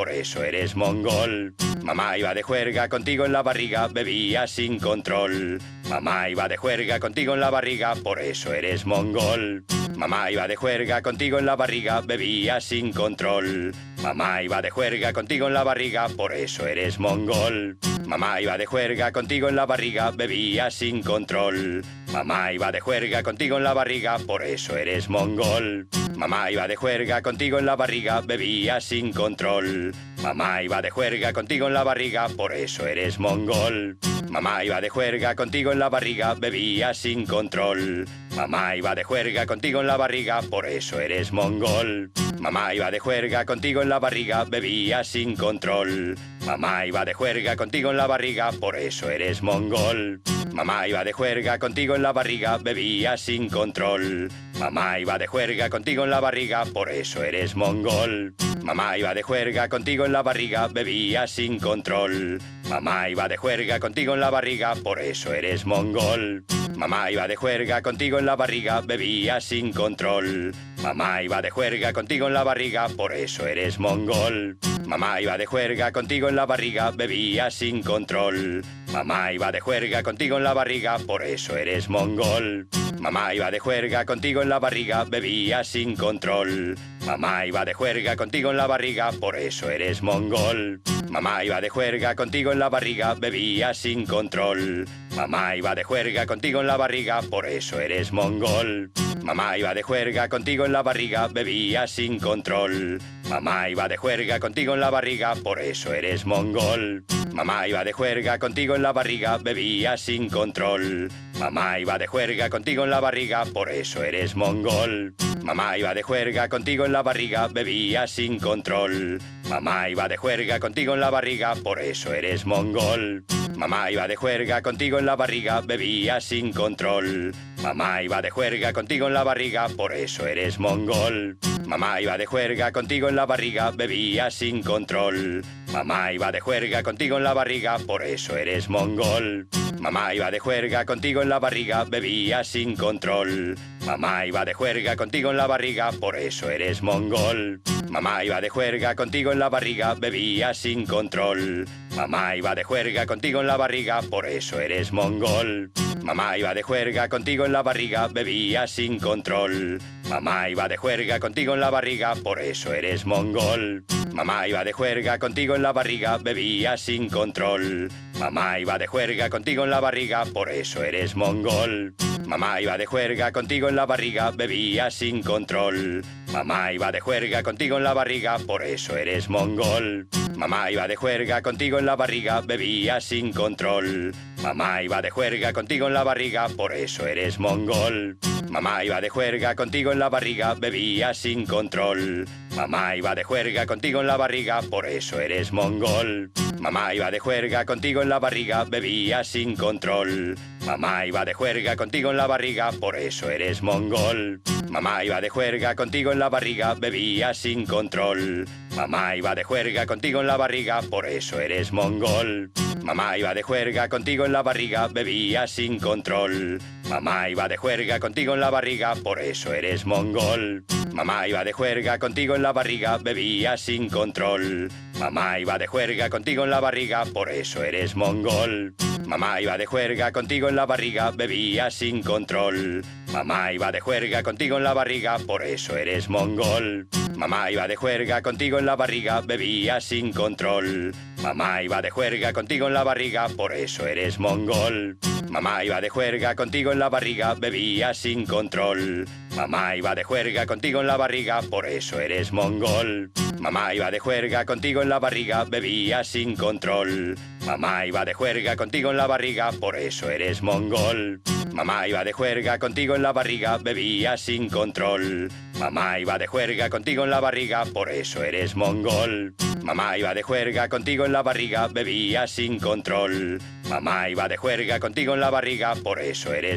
eres mongol. Mamá iba de juerga contigo en la barriga, bebía sin control. Mamá iba de juerga contigo en la barriga, por eso eres mongol. Mamá iba de juerga contigo en la barriga, bebía sin control. Mamá iba de juerga contigo en la barriga, por eso eres mongol. Mamá iba de juerga contigo en la barriga, bebía sin control. Mamá iba de juerga contigo en la barriga, por eso eres mongol. Mamá iba de juerga contigo en la barriga, bebía sin control. Mamá iba de juerga contigo en la barriga, por eso eres mongol. Mamá iba de juerga contigo en la barriga, bebía sin control. Mamá iba de juerga contigo en la barriga, por eso eres mongol. Mamá iba de juerga contigo en la barriga, bebía sin control. Mamá iba de juerga contigo en la barriga, por eso eres mongol. Mamá iba de juerga contigo en la barriga, bebía sin control. Mamá iba de juerga contigo en la barriga, por eso eres mongol. Mamá iba de juerga contigo en la barriga, bebías sin control. Mamá iba de juerga contigo en la barriga, por eso eres mongol. Mamá iba de juerga contigo en la barriga, bebías sin control. Mamá iba de juerga contigo en la barriga, por eso eres mongol. Mamá iba de juerga contigo en la barriga, bebías sin control. Mamá iba de juerga contigo en la barriga, por eso eres mongol. Mamá iba de juerga contigo en la barriga, bebías sin control. Mamá iba de juerga contigo en la barriga, por eso eres mongol. Mamá iba de juerga contigo en la barriga, bebías sin control. Mamá iba de juerga contigo en la barriga, por eso eres mongol. Mamá iba de juerga contigo en la barriga, bebías sin control. Mamá iba de juerga contigo en la barriga, por eso eres mongol. Mamá iba de juerga contigo en la barriga, bebías sin control. Mamá iba de juerga contigo en la barriga, por eso eres mongol. Mamá iba de juerga contigo en la barriga, bebías sin control. Mamá iba de juerga contigo en la barriga, por eso eres mongol. Mamá iba de juerga contigo en la barriga, bebías sin control. Mamá iba de juerga contigo en la barriga, por eso eres mongol. Mamá iba de juerga contigo en la barriga, bebías sin control. Mamá iba de juerga contigo en la barriga, por eso eres mongol. Mamá iba de juerga contigo en la barriga, bebías sin control. Mamá iba de juerga contigo en la barriga, por eso eres mongol. Mamá iba de juerga contigo en la barriga, bebías sin control. Mamá iba de juerga contigo en la barriga, por eso eres mongol. Mamá iba de juerga contigo en la barriga, bebías sin control. Mamá iba de juerga contigo en la barriga, por eso eres mongol. Mamá iba de juerga contigo en la barriga, bebías sin control. Mamá iba de juerga contigo en la barriga, por eso eres mongol. Mamá iba de juerga contigo en la barriga, bebías sin control. Mamá iba de juerga contigo en la barriga, por eso eres mongol. Mamá iba de juerga contigo en la barriga, bebías sin control. Mamá iba de juerga contigo en la barriga, por eso eres mongol. Mamá iba de juerga contigo en la barriga, bebías sin control. Mamá iba de juerga contigo en la barriga, por eso eres mongol. Mamá iba de juerga contigo en la barriga, bebías sin control. Mamá iba de juerga contigo en la barriga, por eso eres mongol. Mamá iba de juerga contigo en la barriga, bebías sin control. Mamá iba de juerga contigo en la barriga, por eso eres mongol. Mamá iba de juerga contigo en la barriga, bebías sin control. Mamá iba de juerga contigo en la barriga, por eso eres mongol. Mamá iba de juerga contigo en la barriga, bebías sin control. Mamá iba de juerga contigo en la barriga, por eso eres mongol. Mamá iba de juerga contigo en la barriga, bebías sin control. Mamá iba de juerga contigo en la barriga, por eso eres mongol. Mamá iba de juerga contigo en la barriga, bebías sin control. Mamá iba de juerga contigo en la barriga, por eso eres mongol. Mamá iba de juerga contigo en la barriga, bebías sin control. Mamá iba de juerga contigo en la barriga, por eso eres mongol. Mamá iba de juerga contigo en la barriga, bebías sin control. Mamá iba de juerga contigo en la barriga, por eso eres mongol. Mamá iba de juerga contigo en la barriga, bebías sin control. Mamá iba de juerga contigo en la barriga, por eso eres mongol. Mamá iba de juerga contigo en la barriga, bebías sin control. Mamá iba de juerga contigo en la barriga, por eso eres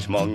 mongol.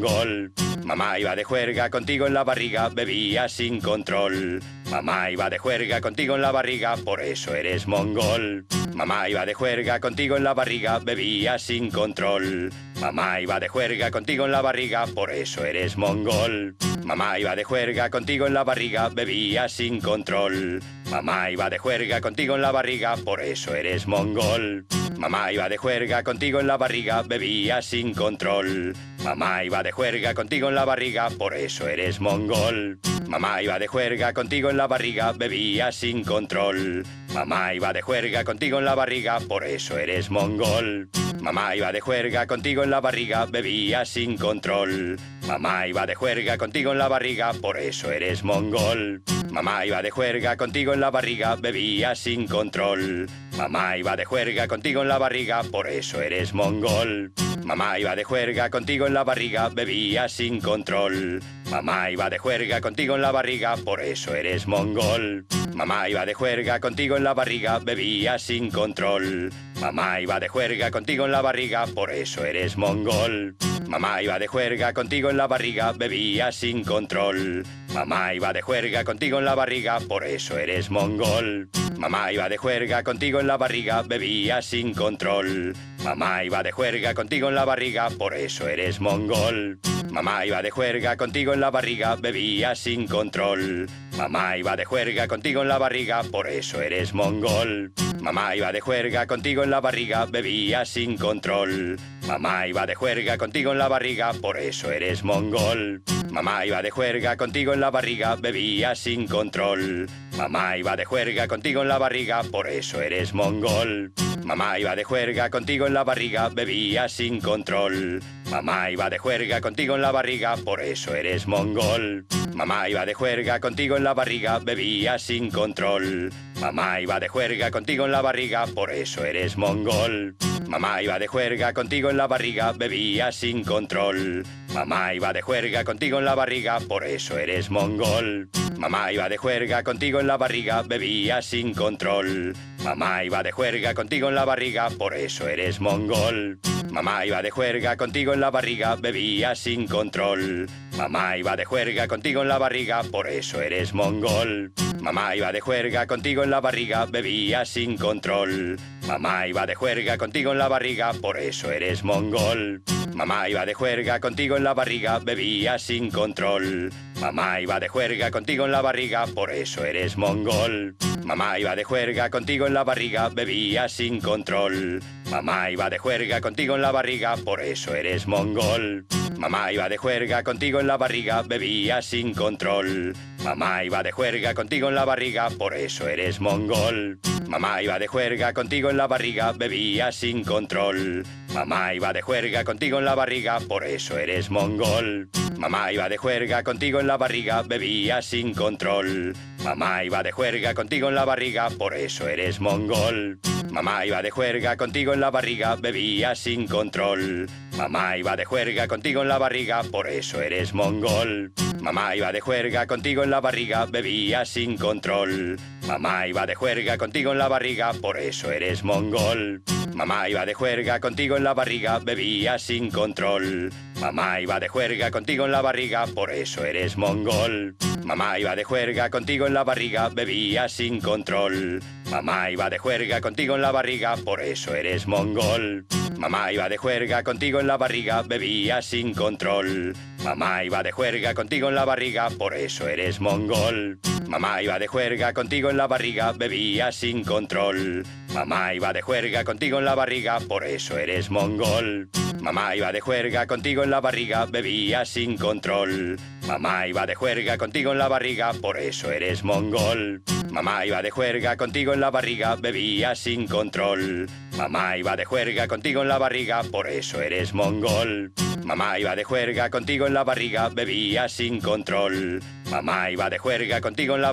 Mamá iba de juerga contigo en la barriga, bebías sin control. Mamá iba de juerga contigo en la barriga, por eso eres mongol. Mamá iba de juerga contigo en la barriga, bebías sin control. Mamá iba de juerga contigo en la barriga, por eso eres mongol. Mamá iba de juerga contigo en la barriga, bebías sin control. Mamá iba de juerga contigo en la barriga, por eso eres mongol. Mamá iba de juerga contigo en la barriga, bebías sin control. Mamá iba de juerga contigo en la barriga, por eso eres mongol. Mamá iba de juerga contigo en la barriga, bebías sin control. Mamá iba de juerga contigo en la barriga, por eso eres mongol. Mamá iba de juerga contigo en la barriga, bebías sin control. Mamá iba de juerga contigo en la barriga, por eso eres mongol. Mamá iba de juerga contigo en la barriga, bebías sin control. Mamá iba de juerga contigo en la barriga, por eso eres mongol. Mamá iba de juerga contigo en la barriga, bebías sin control. Mamá iba de juerga contigo en la barriga, por eso eres mongol. Mamá iba de juerga contigo en la barriga, bebía sin control. Mamá iba de juerga contigo en la barriga, por eso eres mongol. Mamá iba de juerga contigo en la barriga, bebía sin control. Mamá iba de juerga contigo en la barriga, por eso eres mongol. Mamá iba de juerga contigo en la barriga, bebía sin control. Mamá iba de juerga contigo en la barriga, por eso eres mongol. Mamá iba de juerga contigo en la barriga, bebía sin control. Mamá iba de juerga contigo en la barriga, por eso eres mongol. Mamá iba de juerga contigo en la barriga, bebía sin control. Mamá iba de juerga contigo en la barriga, por eso eres mongol. Mamá iba de juerga contigo en la barriga, bebía sin control. Mamá iba de juerga contigo en la barriga, por eso eres mongol. Mamá iba de juerga contigo en la barriga, bebía sin control. Mamá iba de juerga contigo en la barriga, por eso eres mongol. Mamá iba de juerga contigo en la barriga, bebía sin control. Mamá iba de juerga contigo en la barriga, por eso eres mongol. Mamá iba de juerga contigo en la barriga, bebía sin control. Mamá iba de juerga contigo en la barriga, por eso eres mongol. Mamá iba de juerga contigo en la barriga, bebía sin control. Mamá iba de juerga contigo en la barriga, por eso eres mongol. Mamá iba de juerga contigo en la barriga, bebía sin control. Mamá iba de juerga contigo en la barriga, por eso eres mongol. Mamá iba de juerga contigo en la barriga, bebía sin control. Mamá iba de juerga contigo en la barriga, por eso eres mongol. Mamá iba de juerga contigo en la barriga, bebía sin control. Mamá iba de juerga contigo en la barriga, por eso eres mongol. Mamá iba de juerga contigo en la barriga, bebía sin control. Mamá iba de juerga contigo en la barriga, por eso eres mongol. Mamá iba de juerga contigo en la barriga, bebía sin control. Mamá iba de juerga contigo en la barriga, por eso eres mongol. Mamá iba de juerga contigo en la barriga, bebía sin control. Mamá iba de juerga contigo en la barriga, por eso eres mongol. Mamá iba de juerga contigo en la barriga, bebía sin control. Mamá iba de juerga contigo en la barriga, por eso eres mongol. Mamá iba de juerga contigo en la barriga, bebía sin control. Mamá iba de juerga contigo en la barriga, por eso eres mongol. Mamá iba de juerga contigo en la barriga, bebía sin control. Mamá iba de juerga contigo en la barriga, por eso eres mongol. Mamá iba de juerga contigo en la barriga, bebía sin control. Mamá iba de juerga contigo en la barriga, por eso eres mongol. Mamá iba de juerga contigo en la barriga, bebía sin control. Mamá iba de juerga contigo en la barriga, por eso eres mongol. Mamá iba de juerga contigo en la barriga, bebía sin control. Mamá iba de juerga contigo en la barriga, por eso eres mongol. Mamá iba de juerga contigo en la barriga, bebía sin control. Mamá iba de juerga contigo en la barriga, por eso eres mongol. Mamá iba de juerga contigo en la barriga, bebía sin control. Mamá iba de juerga contigo en la barriga, por eso eres mongol. Mamá iba de juerga contigo en la barriga, bebía sin control. Mamá iba de juerga contigo en la barriga, por eso eres mongol. Mamá iba de juerga contigo en la barriga, bebía sin control. Mamá iba de juerga contigo en la barriga, por eso eres mongol. Mamá iba de juerga contigo en la barriga, bebía sin control. Mamá iba de juerga contigo en la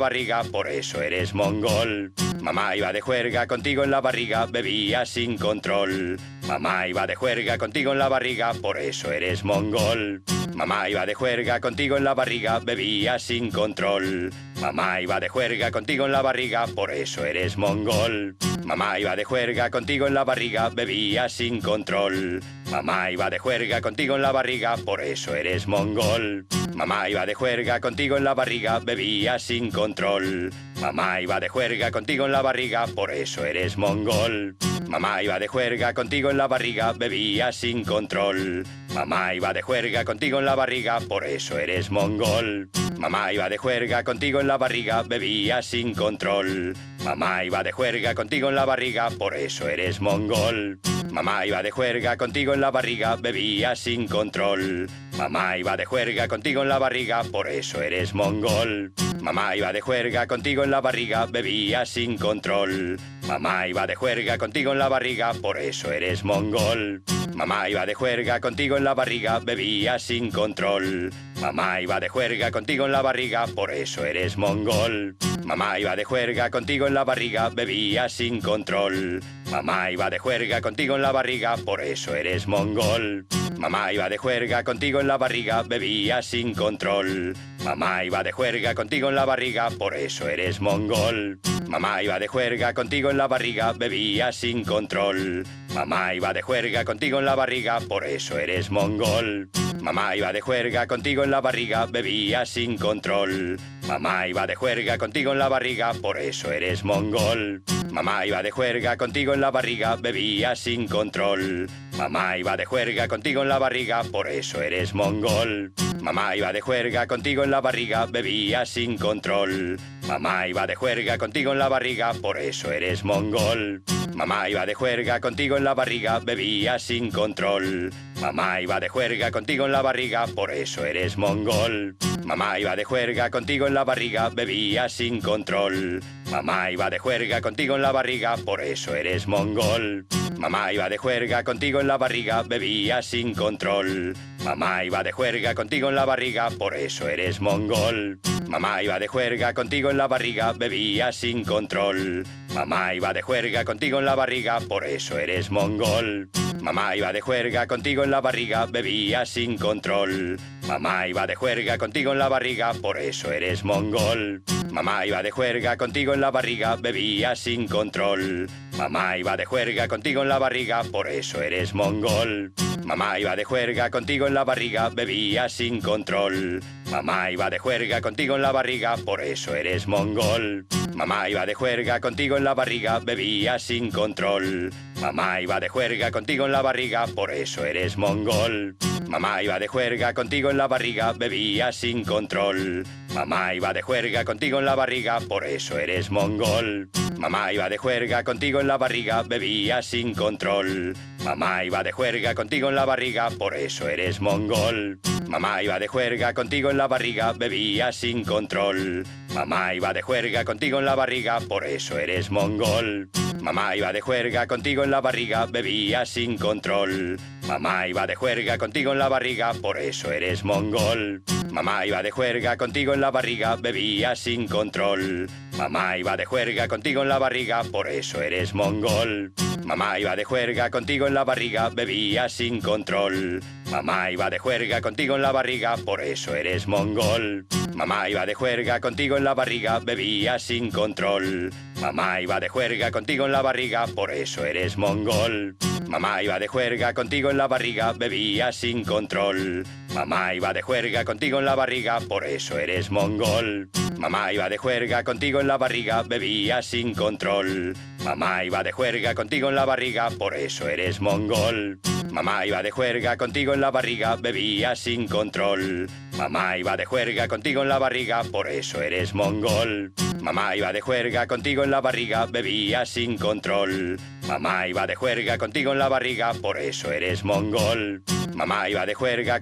barriga, por eso eres mongol. Mamá iba de juerga contigo en la barriga, bebía sin control. Mamá iba de juerga contigo en la barriga, por eso eres mongol. Mamá iba de juerga contigo en la barriga, bebía sin control. Mamá iba de juerga contigo en la barriga, por eso eres mongol. Mamá iba de juerga contigo en la barriga, bebía sin control. Mamá iba de juerga contigo en la barriga, por eso eres mongol. Mamá iba de juerga contigo en la barriga, bebía sin control. Mamá iba de juerga contigo en la barriga, por eso eres mongol. Mamá iba de juerga contigo en la barriga, bebía sin control. Mamá iba de juerga contigo en la barriga, por eso eres mongol. Mamá iba de juerga contigo en la barriga, bebía sin control. Mamá iba de juerga contigo en la barriga, por eso eres mongol. Mamá iba de juerga contigo en la barriga, bebía sin control. Mamá iba de juerga contigo en la barriga, por eso eres mongol. Mamá iba de juerga contigo en la barriga, bebía sin control. Mamá iba de juerga contigo en la barriga, por eso eres mongol. Mamá iba de juerga contigo en la barriga, bebía sin control. Mamá iba de juerga contigo en la barriga, por eso eres mongol. Mamá iba de juerga contigo en la barriga, bebía sin control. Mamá iba de juerga contigo en la barriga, por eso eres mongol. Mamá iba de juerga contigo en la barriga, bebía sin control. Mamá iba de juerga contigo en la barriga, por eso eres mongol. Mamá iba de juerga contigo en la barriga, bebía sin control. Mamá iba de juerga contigo en la barriga, por eso eres mongol. Mamá iba de juerga contigo en la barriga, bebía sin control. Mamá iba de juerga contigo en la barriga, por eso eres mongol. Mamá iba de juerga contigo en la barriga, bebía sin control. Mamá iba de juerga contigo en la barriga, por eso eres mongol. Mamá iba de juerga contigo en la barriga, bebía sin control. Mamá iba de juerga contigo en la barriga, por eso eres mongol. Mamá iba de juerga contigo en la barriga, bebía sin control. Mamá iba de juerga contigo en la barriga, por eso eres mongol. Mamá iba de juerga contigo en la barriga, bebía sin control. Mamá iba de juerga contigo en la barriga, por eso eres mongol. Mamá iba de juerga contigo en la barriga, bebía sin control. Mamá iba de juerga contigo en la barriga, por eso eres mongol. Mamá iba de juerga contigo en la barriga, bebía sin control. Mamá iba de juerga contigo en la barriga, por eso eres mongol. Mamá iba de juerga contigo en la barriga, bebía sin control. Mamá iba de juerga contigo en la barriga, por eso eres mongol. Mamá iba de juerga contigo en la barriga, bebía sin control. Mamá iba de juerga contigo en la barriga, por eso eres mongol. Mamá iba de juerga contigo en la barriga, bebía sin control. Mamá iba de juerga contigo en la barriga, por eso eres mongol. Mamá iba de juerga contigo en la barriga, bebía sin control. Mamá iba de juerga contigo en la barriga, por eso eres mongol. Mamá iba de juerga contigo en la barriga, bebía sin control. Mamá iba de juerga contigo en la barriga, por eso eres mongol. Mamá iba de juerga contigo en la barriga, bebía sin control. Mamá iba de juerga contigo en la barriga, por eso eres mongol. Mamá iba de juerga contigo en la barriga, bebía sin control. Mamá iba de juerga contigo en la barriga, por eso eres mongol. Mamá iba de juerga contigo en la barriga, bebía sin control. Mamá iba de juerga contigo en la barriga, por eso eres mongol. Mamá iba de juerga contigo en la barriga, bebía sin control. Mamá iba de juerga contigo en la barriga, por eso eres mongol. Mamá iba de juerga contigo en la barriga, bebía sin control. Mamá iba de juerga contigo en la barriga, por eso eres mongol. Mamá iba de juerga contigo en la barriga, bebía sin control. Mamá iba de juerga contigo en la barriga, por eso eres mongol. Mamá iba de juerga contigo en la barriga, bebía sin control. Mamá iba de juerga contigo en la barriga, por eso eres mongol. Mamá iba de juerga contigo en la barriga, bebía sin control. Mamá iba de juerga contigo en la barriga, por eso eres mongol. Mamá iba de juerga contigo en la barriga, bebía sin control. Mamá iba de juerga contigo en la barriga, por eso eres mongol. Mamá iba de juerga contigo en la barriga, bebía sin control. Mamá iba de juerga contigo en la barriga, por eso eres mongol. Mamá iba de juerga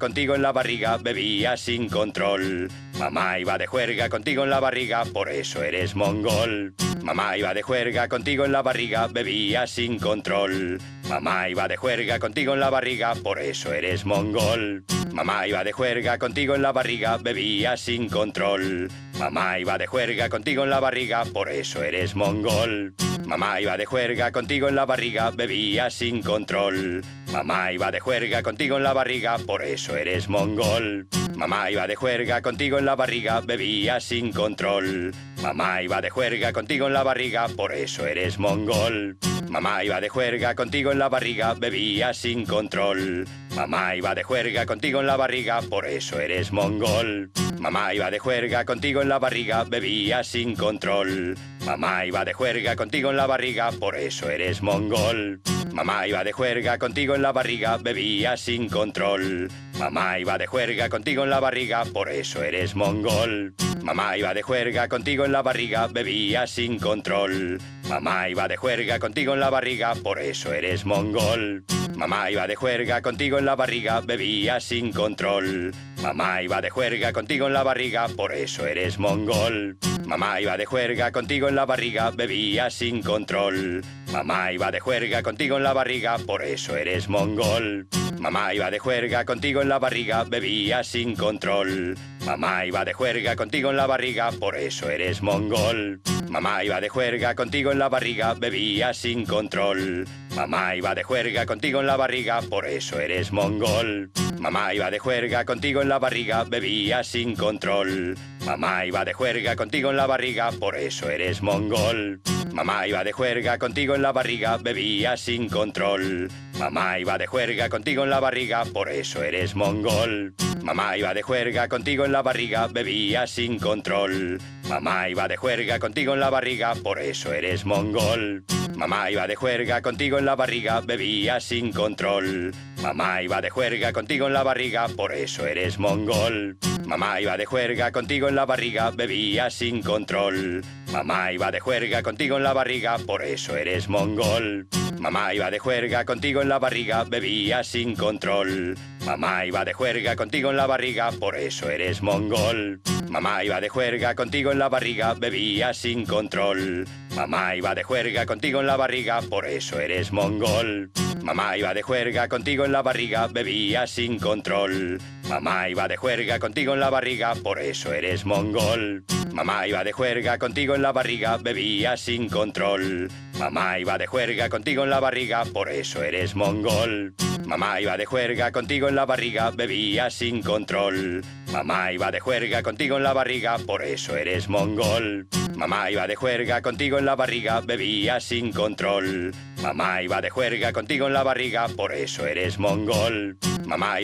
contigo en la barriga, bebía sin control. Mamá iba de juerga contigo en la barriga, por eso eres mongol. Mamá iba de juerga contigo en la barriga, bebía sin control. Mamá iba de juerga contigo en la barriga, por eso eres mongol. Mamá iba de juerga contigo en la barriga, bebía sin control. Mamá iba de juerga contigo en la barriga, por eso eres mongol. Mamá iba de juerga contigo en la barriga, bebía sin control. Mamá iba de juerga contigo en la barriga, por eso eres mongol. Mamá iba de juerga contigo en la barriga, bebía sin control. Mamá iba de juerga contigo en la barriga, por eso eres mongol. Mamá iba de juerga contigo en la barriga, bebía sin control. Mamá iba de juerga contigo en la barriga, por eso eres mongol. Mamá iba de juerga contigo en la barriga, bebía sin control. Mamá iba de juerga contigo en la barriga, por eso eres mongol. Mamá iba de juerga contigo en la barriga, bebía sin control. Mamá iba de juerga contigo en la barriga, por eso eres mongol. Mamá iba de juerga contigo en la barriga, bebía sin control. Mamá iba de juerga contigo en la barriga, por eso eres mongol. Mamá iba de juerga contigo en la barriga, bebía sin control. Mamá iba de juerga contigo en la barriga, por eso eres mongol. Mamá iba de juerga contigo en la barriga, bebía sin control. Mamá iba de juerga contigo en la barriga, por eso eres mongol. Mamá iba de juerga contigo en la barriga, bebía sin control. Mamá iba de juerga contigo en la barriga, por eso eres mongol. Mamá iba de juerga contigo en la barriga, bebía sin control. Mamá iba de juerga contigo en la barriga, por eso eres mongol. Mamá iba de juerga contigo en la barriga, bebía sin control. Mamá iba de juerga contigo en la barriga, por eso eres mongol. Mamá iba de juerga contigo en la barriga, bebía sin control. Mamá iba de juerga contigo en la barriga, por eso eres mongol. Mamá iba de juerga contigo en la barriga, bebía sin control. Mamá iba de juerga contigo en la barriga, por eso eres mongol. Mamá iba de juerga contigo en la barriga, bebía sin control. Mamá iba de juerga contigo en la barriga, por eso eres mongol. Mamá iba de juerga contigo en la barriga, bebía sin control. Mamá iba de juerga contigo en la barriga, por eso eres mongol. Mamá iba de juerga contigo en la barriga, bebía sin control. Mamá iba de juerga contigo en la barriga, por eso eres mongol. Mamá iba de juerga contigo en la barriga, bebía sin control. Mamá iba de juerga contigo en la barriga, por eso eres mongol. Mamá iba de juerga contigo en la barriga, bebía sin control. Mamá iba de juerga contigo en la barriga, por eso eres mongol. Mamá iba de juerga contigo en la barriga, bebía sin control. Mamá iba de juerga contigo en la barriga, por eso eres mongol. Mamá iba de juerga contigo en la barriga, bebía sin control. Mamá iba de juerga contigo en la barriga, por eso eres mongol. Mamá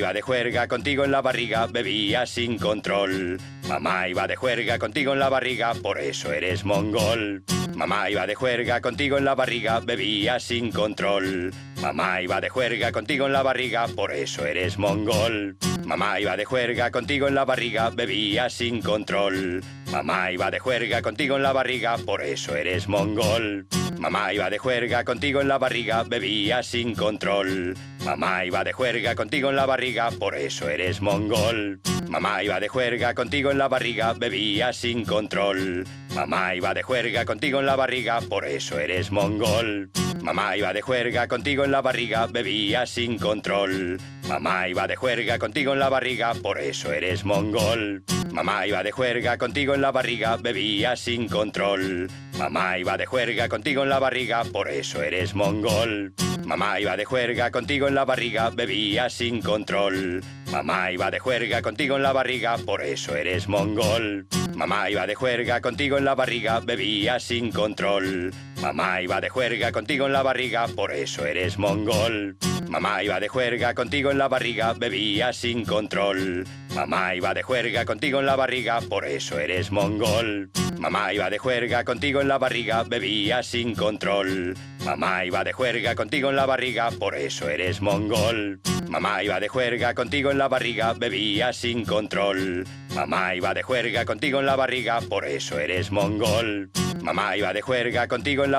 iba de juerga contigo en la barriga, bebía sin control. Mamá iba de juerga contigo en la barriga, por eso eres mongol. Mamá iba de juerga contigo en la barriga, bebía sin control. Mamá iba de juerga contigo en la barriga, por eso eres mongol. Mamá iba de juerga contigo en la barriga, bebía sin control. Mamá iba de juerga contigo en la barriga, por eso eres mongol. Mamá iba de juerga contigo en la barriga, bebía sin control. Mamá iba de juerga contigo en la barriga, por eso eres mongol. Mamá iba de juerga contigo en la barriga, bebía sin control. Mamá iba de juerga contigo en la barriga, por eso eres mongol. Mamá iba de juerga contigo en la barriga, bebía sin control. Mamá iba de juerga contigo en la barriga, por eso eres mongol. Mamá iba de juerga contigo en la barriga, bebía sin control. Mamá iba de juerga contigo en la barriga, por eso eres mongol. Mamá iba de juerga contigo en la barriga, bebía sin control. Mamá iba de juerga contigo en la barriga, por eso eres mongol. Mamá iba de juerga contigo en la barriga, bebía sin control. Mamá iba de juerga contigo en la barriga, por eso eres mongol. Mamá iba de juerga contigo en la barriga, bebía sin control. Mamá iba de juerga contigo en la barriga, por eso eres mongol. Mamá iba de juerga contigo en la barriga, bebía sin control. Mamá iba de juerga contigo en la barriga, por eso eres mongol. Mamá iba de juerga contigo en la barriga, bebía sin control. Mamá iba de juerga contigo en la barriga, por eso eres mongol. Mamá iba de juerga contigo en la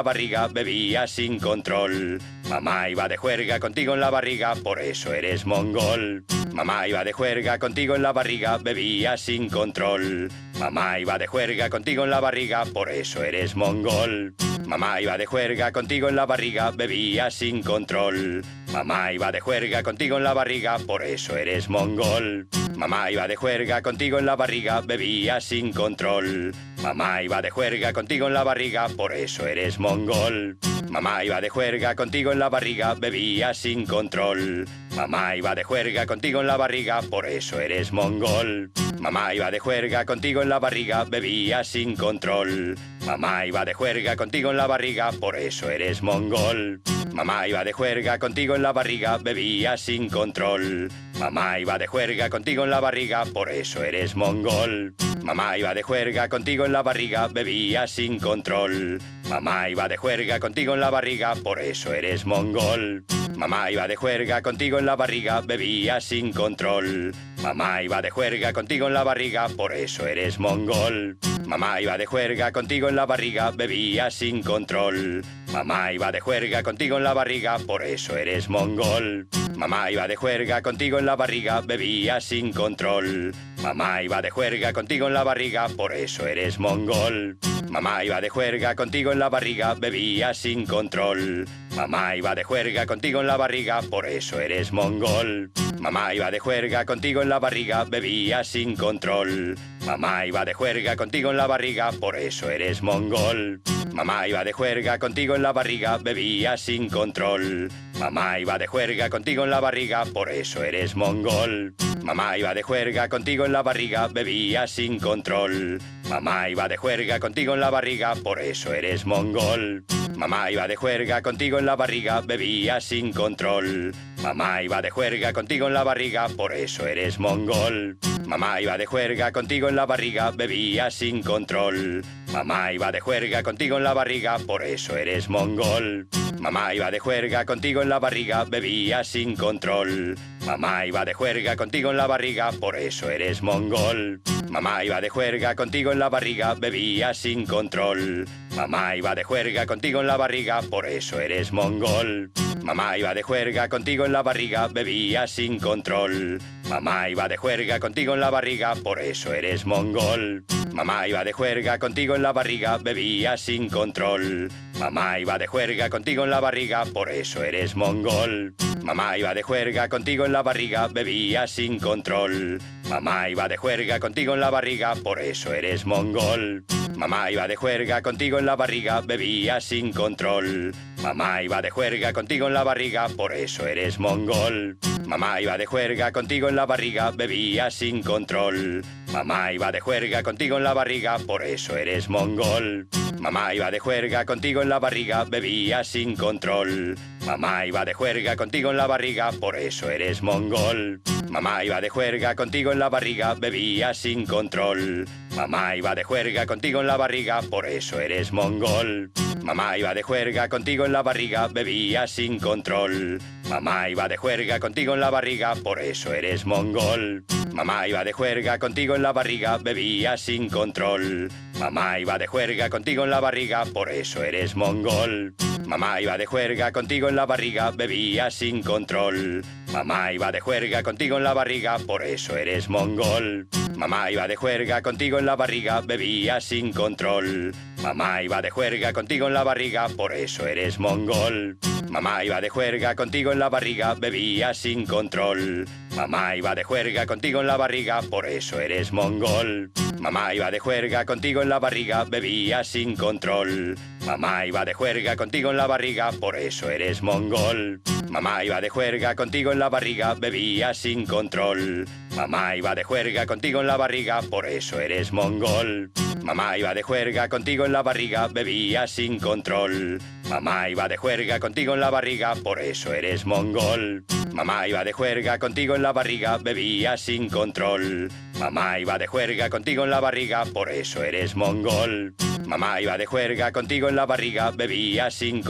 barriga, bebía sin control. Mamá iba de juerga contigo en la barriga, por eso eres mongol. Mamá iba de juerga contigo en la barriga, bebía sin control. Mamá iba de juerga contigo en la barriga, por eso eres mongol. Mamá iba de juerga contigo en la barriga, bebía sin control. Mamá iba de juerga contigo en la barriga, por eso eres mongol. Mamá iba de juerga contigo en la barriga, bebía sin control. Mamá iba de juerga contigo en la barriga, por eso eres mongol. Mamá iba de juerga contigo en la barriga, bebía sin control. Mamá iba de juerga contigo en la barriga, por eso eres mongol. Mamá iba de juerga contigo en la barriga, bebía sin control. Mamá iba de juerga contigo en la barriga, por eso eres mongol. Mamá iba de juerga contigo en la barriga, bebía sin control. Mamá iba de juerga contigo en la barriga, por eso eres mongol. Mamá iba de juerga contigo en la barriga, bebía sin control. Mamá iba de juerga contigo en la barriga, por eso eres mongol. Mamá iba de juerga contigo en la barriga, bebías sin control. Mamá iba de juerga contigo en la barriga, por eso eres mongol. Mamá iba de juerga contigo en la barriga, bebías sin control. Mamá iba de juerga contigo en la barriga, por eso eres mongol. Mamá iba de juerga contigo en la barriga, bebías sin control. Mamá iba de juerga contigo en la barriga, por eso eres mongol. Mamá iba de juerga contigo en la barriga, bebías sin control. Mamá iba de juerga contigo en la barriga, por eso eres mongol. Mamá iba de juerga contigo en la barriga, bebías sin control. Mamá iba de juerga contigo en la barriga, por eso eres mongol. Mamá iba de juerga contigo en la barriga, bebías sin control. Mamá iba de juerga contigo en la barriga, por eso eres mongol. Mamá iba de juerga contigo en la barriga, bebías sin control. Mamá iba de juerga contigo en la barriga, por eso eres mongol. Mamá iba de juerga contigo en la barriga, bebías sin control. Mamá iba de juerga contigo en la barriga, por eso eres mongol. Mamá iba de juerga contigo en la barriga, bebías sin control. Mamá iba de juerga contigo en la barriga, por eso eres mongol. Mamá iba de juerga contigo en la barriga, bebías sin control. Mamá iba de juerga contigo en la barriga, por eso eres mongol. Mamá iba de juerga contigo en la barriga, bebías sin control. Mamá iba de juerga contigo en la barriga, por eso eres mongol. Mamá iba de juerga contigo en la barriga, bebías sin control. Mamá iba de juerga contigo en la barriga, por eso eres mongol. Mamá iba de juerga contigo en la barriga, bebías sin control. Mamá iba de juerga contigo en la barriga, por eso eres mongol. Mamá iba de juerga contigo en la barriga, bebías sin control. Mamá iba de juerga contigo en la barriga, por eso eres mongol. Mamá iba de juerga contigo en la barriga, bebías sin control. Mamá iba de juerga contigo en la barriga, por eso eres mongol. Mamá iba de juerga contigo en la barriga, bebías sin control. Mamá iba de juerga contigo en la barriga, por eso eres mongol. Mamá iba de juerga contigo en la barriga, bebías sin control. Mamá iba de juerga contigo en la barriga, por eso eres mongol. Mamá iba de juerga contigo en la barriga, bebías sin control. Mamá iba de juerga contigo en la barriga, por eso eres mongol. Mamá iba de juerga contigo en la barriga, bebías sin control. Mamá iba de juerga contigo en la barriga, por eso eres mongol. Mamá iba de juerga contigo en la barriga, bebías sin control. Mamá iba de juerga contigo en la barriga, por eso eres mongol. Mamá iba de juerga contigo en la barriga, bebías sin control. Mamá iba de juerga contigo en la barriga, por eso eres mongol. Mamá iba de juerga contigo en la barriga, bebías sin control. Mamá iba de juerga contigo en la barriga, por eso eres mongol. Mamá iba de juerga contigo en la barriga, bebías sin control. Mamá iba de juerga contigo en la barriga, por eso eres mongol. Mamá iba de juerga contigo en la barriga, bebías sin control. Mamá iba de juerga contigo en la barriga, por eso eres mongol. Mamá iba de juerga contigo en la barriga, bebías sin control. Mamá iba de juerga contigo en la barriga, por eso eres mongol. Mamá iba de juerga contigo en la barriga, bebías sin control. Mamá iba de juerga contigo en la barriga, por eso eres mongol. Mamá iba de juerga contigo en la barriga, bebías sin control. Mamá iba de juerga contigo en la barriga, por eso eres mongol. Mamá iba de juerga contigo en la barriga, bebías sin control. Mamá iba de juerga contigo en la barriga, por eso eres mongol. Mamá iba de juerga contigo en la barriga, bebías sin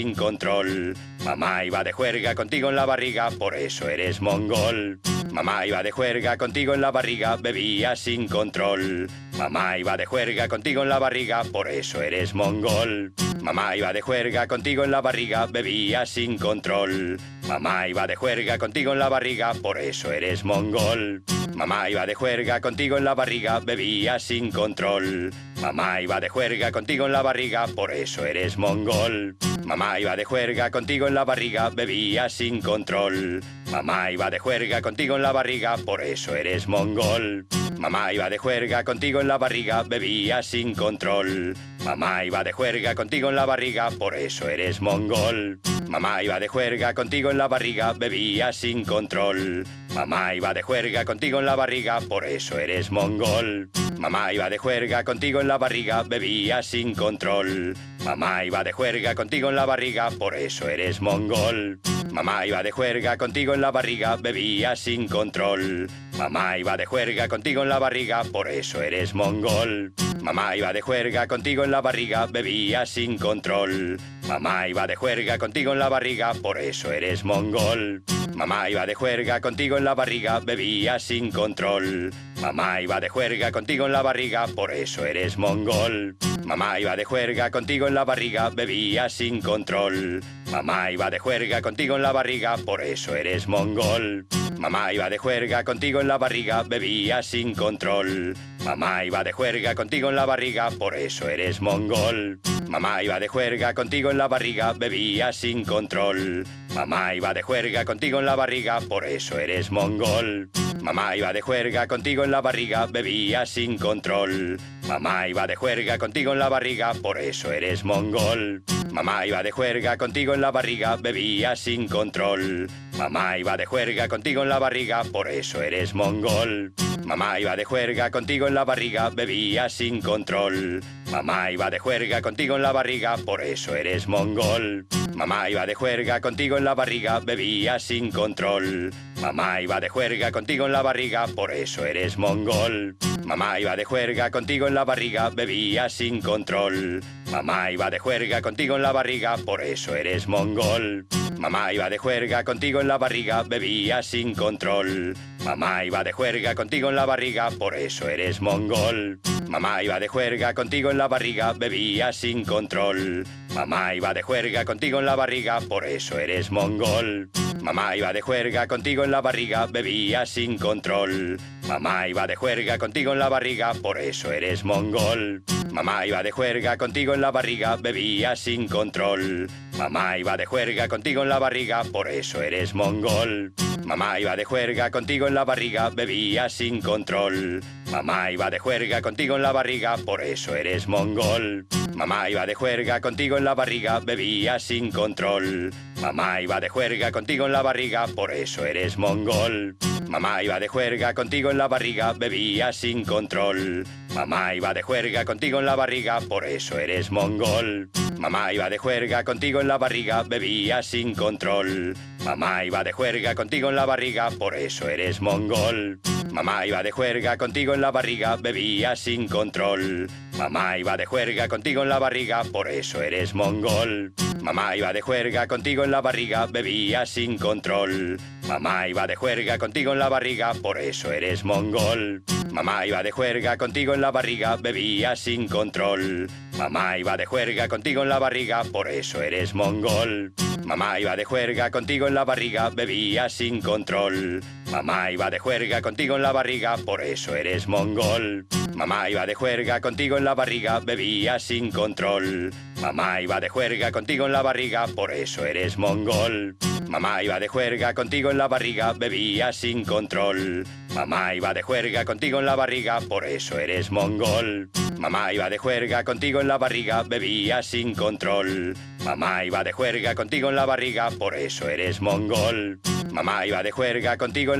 control. Mamá iba de juerga contigo en la barriga, por eso eres mongol. Mamá iba de juerga contigo en la barriga, bebías sin control. Mamá iba de juerga contigo en la barriga, por eso eres mongol. Mamá iba de juerga contigo en la barriga, bebías sin control. Mamá iba de juerga contigo en la barriga, por eso eres mongol. Mamá iba de juerga contigo en la barriga, bebías sin control. Mamá iba de juerga contigo en la barriga, por eso eres mongol. Mamá iba de juerga contigo en la barriga, bebías sin control. Mamá iba de juerga contigo en la barriga, por eso eres mongol. Mamá iba de juerga contigo en la barriga, bebías sin control. Mamá iba de juerga contigo en la barriga, por eso eres mongol. Mamá iba de juerga contigo en la barriga, bebías sin control. Mamá iba de juerga contigo en la barriga, por eso eres mongol. Mamá iba de juerga contigo en la barriga, bebías sin control. Mamá iba de juerga contigo en la barriga, por eso eres mongol. Mamá iba de juerga contigo en la barriga, bebías sin control. Mamá iba de juerga contigo en la barriga, por eso eres mongol. Mamá iba de juerga contigo en la barriga, bebía sin control. Mamá iba de juerga contigo en la barriga, por eso eres mongol. Mamá iba de juerga contigo en la barriga, bebía sin control. Mamá iba de juerga contigo en la barriga, por eso eres mongol. Mamá iba de juerga contigo en la barriga, bebía sin control. Mamá iba de juerga contigo en la barriga, por eso eres mongol. Mamá iba de juerga contigo en la barriga, bebía sin control. Mamá iba de juerga contigo en la barriga, por eso eres mongol. Mamá iba de juerga contigo en la barriga, bebía sin control. Mamá iba de juerga contigo en la barriga, por eso eres mongol. Mamá iba de juerga contigo en la barriga, bebía sin control. Mamá iba de juerga contigo en la barriga, por eso eres mongol. Mamá iba de juerga contigo en la barriga, bebía sin control. Mamá iba de juerga contigo en la barriga, por eso eres mongol. Mamá iba de juerga contigo en la barriga, bebía sin control. Mamá iba de juerga contigo en la barriga, por eso eres mongol. Mamá iba de juerga contigo en la barriga, bebía sin control. Mamá iba de juerga contigo en la barriga, por eso eres mongol. Mamá iba de juerga contigo en la barriga, bebía sin control. Mamá iba de juerga contigo en la barriga, por eso eres mongol. Mamá iba de juerga contigo en la barriga, bebía sin control. Mamá iba de juerga contigo en la barriga, por eso eres mongol. Mamá iba de juerga contigo en la barriga, bebía sin control. Mamá iba de juerga contigo en la barriga, por eso eres mongol. Mamá iba de juerga contigo en la barriga, bebía sin control. Mamá iba de juerga contigo en la barriga, por eso eres mongol. Mamá iba de juerga contigo en la barriga, bebía sin control. Mamá iba de juerga contigo en la barriga, por eso eres mongol. Mamá iba de juerga contigo en la barriga, bebía sin control. Mamá iba de juerga contigo en la barriga, por eso eres mongol. Mamá iba de juerga contigo en la barriga, bebía sin control. Mamá iba de juerga contigo en la barriga, por eso eres mongol. Mamá iba de juerga contigo en la barriga, bebía sin control. Mamá iba de juerga contigo en la barriga, por eso eres mongol. Mamá iba de juerga contigo en la barriga, bebía sin control. Mamá iba de juerga contigo en la barriga, por eso eres mongol. Mamá iba de juerga contigo en la barriga, bebía sin control. Mamá iba de juerga contigo en la barriga, por eso eres mongol. Mamá iba de juerga contigo en la barriga, bebía sin control. Mamá iba de juerga contigo en la barriga, por eso eres mongol. Mamá iba de juerga contigo en la barriga, bebía sin control. Mamá iba de juerga contigo en la barriga, por eso eres mongol. Mamá iba de juerga contigo en la barriga, bebía sin control. Mamá iba de juerga contigo en la barriga, por eso eres mongol. Mamá iba de juerga contigo en la barriga, bebía sin control. Mamá iba de juerga contigo en la barriga, por eso eres mongol. Mamá iba de juerga contigo en la barriga, bebía sin control. Mamá iba de juerga contigo en la barriga, por eso eres mongol. Mamá iba de juerga contigo en la barriga, bebía sin control. Mamá iba de juerga contigo en la barriga, por eso eres mongol. Mamá iba de juerga contigo en la barriga, bebía sin control. Mamá iba de juerga contigo en la barriga, por eso eres mongol. Mamá iba de juerga contigo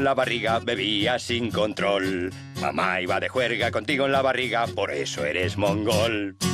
en la barriga, bebía sin control. Mamá iba de juerga contigo en la barriga, por eso eres mongol. Mamá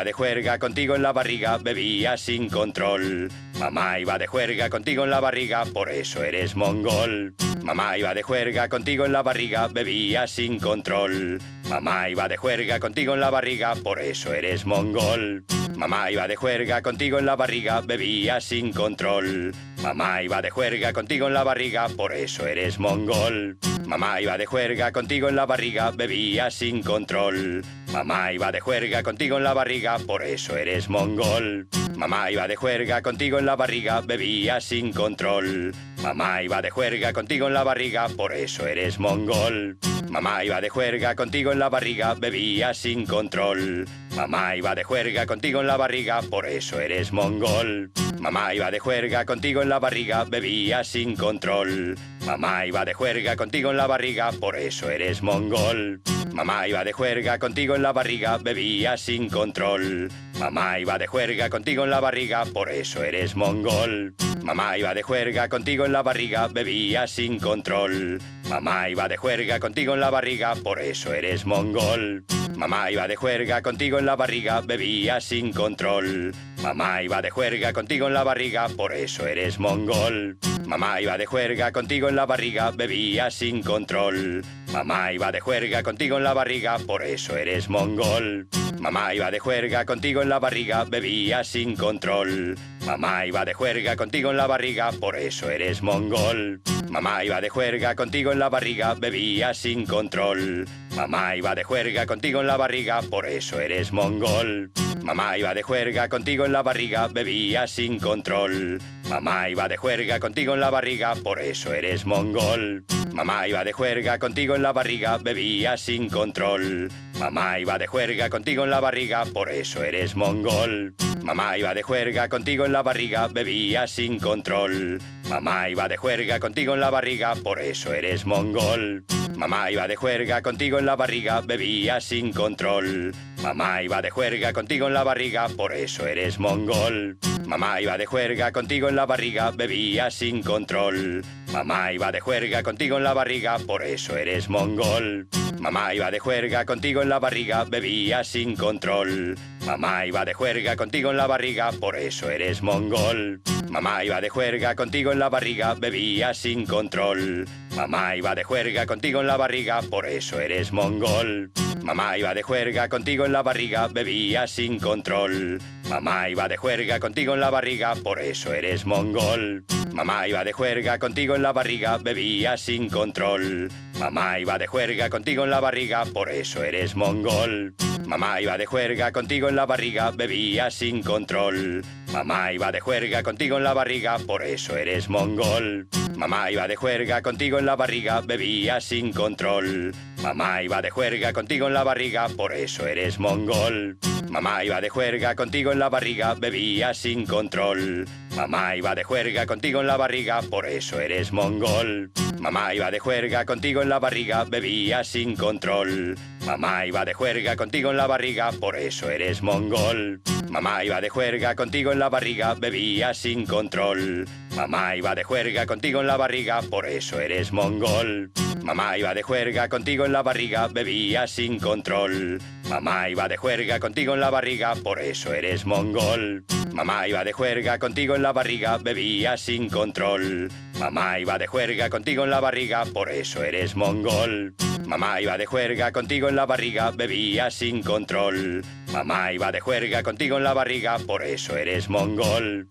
iba de juerga contigo en la barriga, bebía sin control. Mamá iba de juerga contigo en la barriga, por eso eres mongol. Mamá iba de juerga contigo en la barriga, bebía sin control. Mamá iba de juerga contigo en la barriga, por eso eres mongol. Mamá iba de juerga contigo en la barriga, bebía sin control. Mamá iba de juerga contigo en la barriga, por eso eres mongol. Mamá iba de juerga contigo en la barriga, bebía sin control. Mamá iba de juerga contigo en la barriga, por eso eres mongol. Mamá iba de juerga contigo en la barriga, bebía sin control. Mamá iba de juerga contigo en la barriga, por eso eres mongol. Mamá iba de juerga contigo en la barriga, bebía sin control. Mamá iba de juerga contigo en la barriga, por eso eres mongol. Mamá iba de juerga contigo en la barriga, bebía sin control. Mamá iba de juerga contigo en la barriga, por eso eres mongol. Mamá iba de juerga contigo en la barriga, bebía sin control. Mamá iba de juerga contigo en la barriga, por eso eres mongol. Mamá iba de juerga contigo en la barriga, bebía sin control. Mamá iba de juerga contigo en la barriga, por eso eres mongol. Mamá iba de juerga contigo en la barriga, bebía sin control. Mamá iba de juerga contigo en la barriga, por eso eres mongol. Mamá iba de juerga contigo en la barriga, bebía sin control. Mamá iba de juerga contigo en la barriga, por eso eres mongol. Mamá iba de juerga contigo en la barriga, bebía sin control. Mamá iba de juerga contigo en la barriga, por eso eres mongol. Mamá iba de juerga contigo en la barriga, bebía sin control. Mamá iba de juerga contigo en la barriga, por eso eres mongol. Mamá iba de juerga contigo en la barriga, bebía sin control. Mamá iba de juerga contigo en la barriga, por eso eres mongol. Mamá iba de juerga contigo en la barriga, bebía sin control. Mamá iba de juerga contigo en la barriga, por eso eres mongol. Mamá iba de juerga contigo en la barriga, bebía sin control. Mamá iba de juerga contigo en la barriga, por eso eres mongol. Mamá iba de juerga contigo en la barriga, bebía sin control. Mamá iba de juerga contigo en la barriga, por eso eres mongol. Mamá iba de juerga contigo en la barriga, bebía sin control. Mamá iba de juerga contigo en la barriga, por eso eres mongol. Mamá iba de juerga contigo en la barriga, bebía sin control. Mamá iba de juerga contigo en la barriga, por eso eres mongol. Mamá iba de juerga contigo en la barriga, bebía sin control. Mamá iba de juerga contigo en la barriga, por eso eres mongol. Mamá iba de juerga contigo en la barriga, bebía sin control. Mamá iba de juerga contigo en la barriga, por eso eres mongol. Mamá iba de juerga contigo en la barriga, bebía sin control. Mamá iba de juerga contigo en la barriga, por eso eres mongol. Mamá iba de juerga contigo en la barriga, bebía sin control. Mamá iba de juerga contigo en la barriga, por eso eres mongol. Mamá iba de juerga contigo en la barriga, bebía sin control. Mamá iba de juerga contigo en la barriga, por eso eres mongol. Mamá iba de juerga contigo en la barriga, bebía sin control. Mamá iba de juerga contigo en la barriga, por eso eres mongol. Mamá iba de juerga contigo en la barriga, bebía sin control. Mamá iba de juerga contigo en la barriga, por eso eres mongol. Mamá iba de juerga contigo en la barriga, bebía sin control. Mamá iba de juerga contigo en la barriga, por eso eres mongol. Mamá iba de juerga contigo en la barriga, bebía sin control. Mamá iba de juerga contigo en la barriga, por eso eres mongol. Mamá iba de juerga contigo en la barriga, bebía sin control. Mamá iba de juerga contigo en la barriga, por eso eres mongol. Mamá iba de juerga contigo en la barriga, bebía sin control. Mamá iba de juerga contigo en la barriga, por eso eres mongol.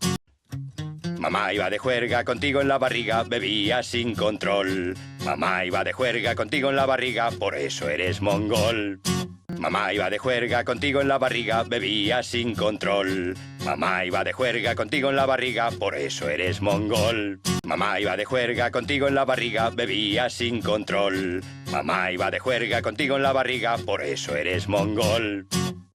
Mamá iba de juerga contigo en la barriga, bebía sin control. Mamá iba de juerga contigo en la barriga, por eso eres mongol. Mamá iba de juerga contigo en la barriga, bebía sin control. Mamá iba de juerga contigo en la barriga, por eso eres mongol. Mamá iba de juerga contigo en la barriga, bebía sin control. Mamá iba de juerga contigo en la barriga, por eso eres mongol.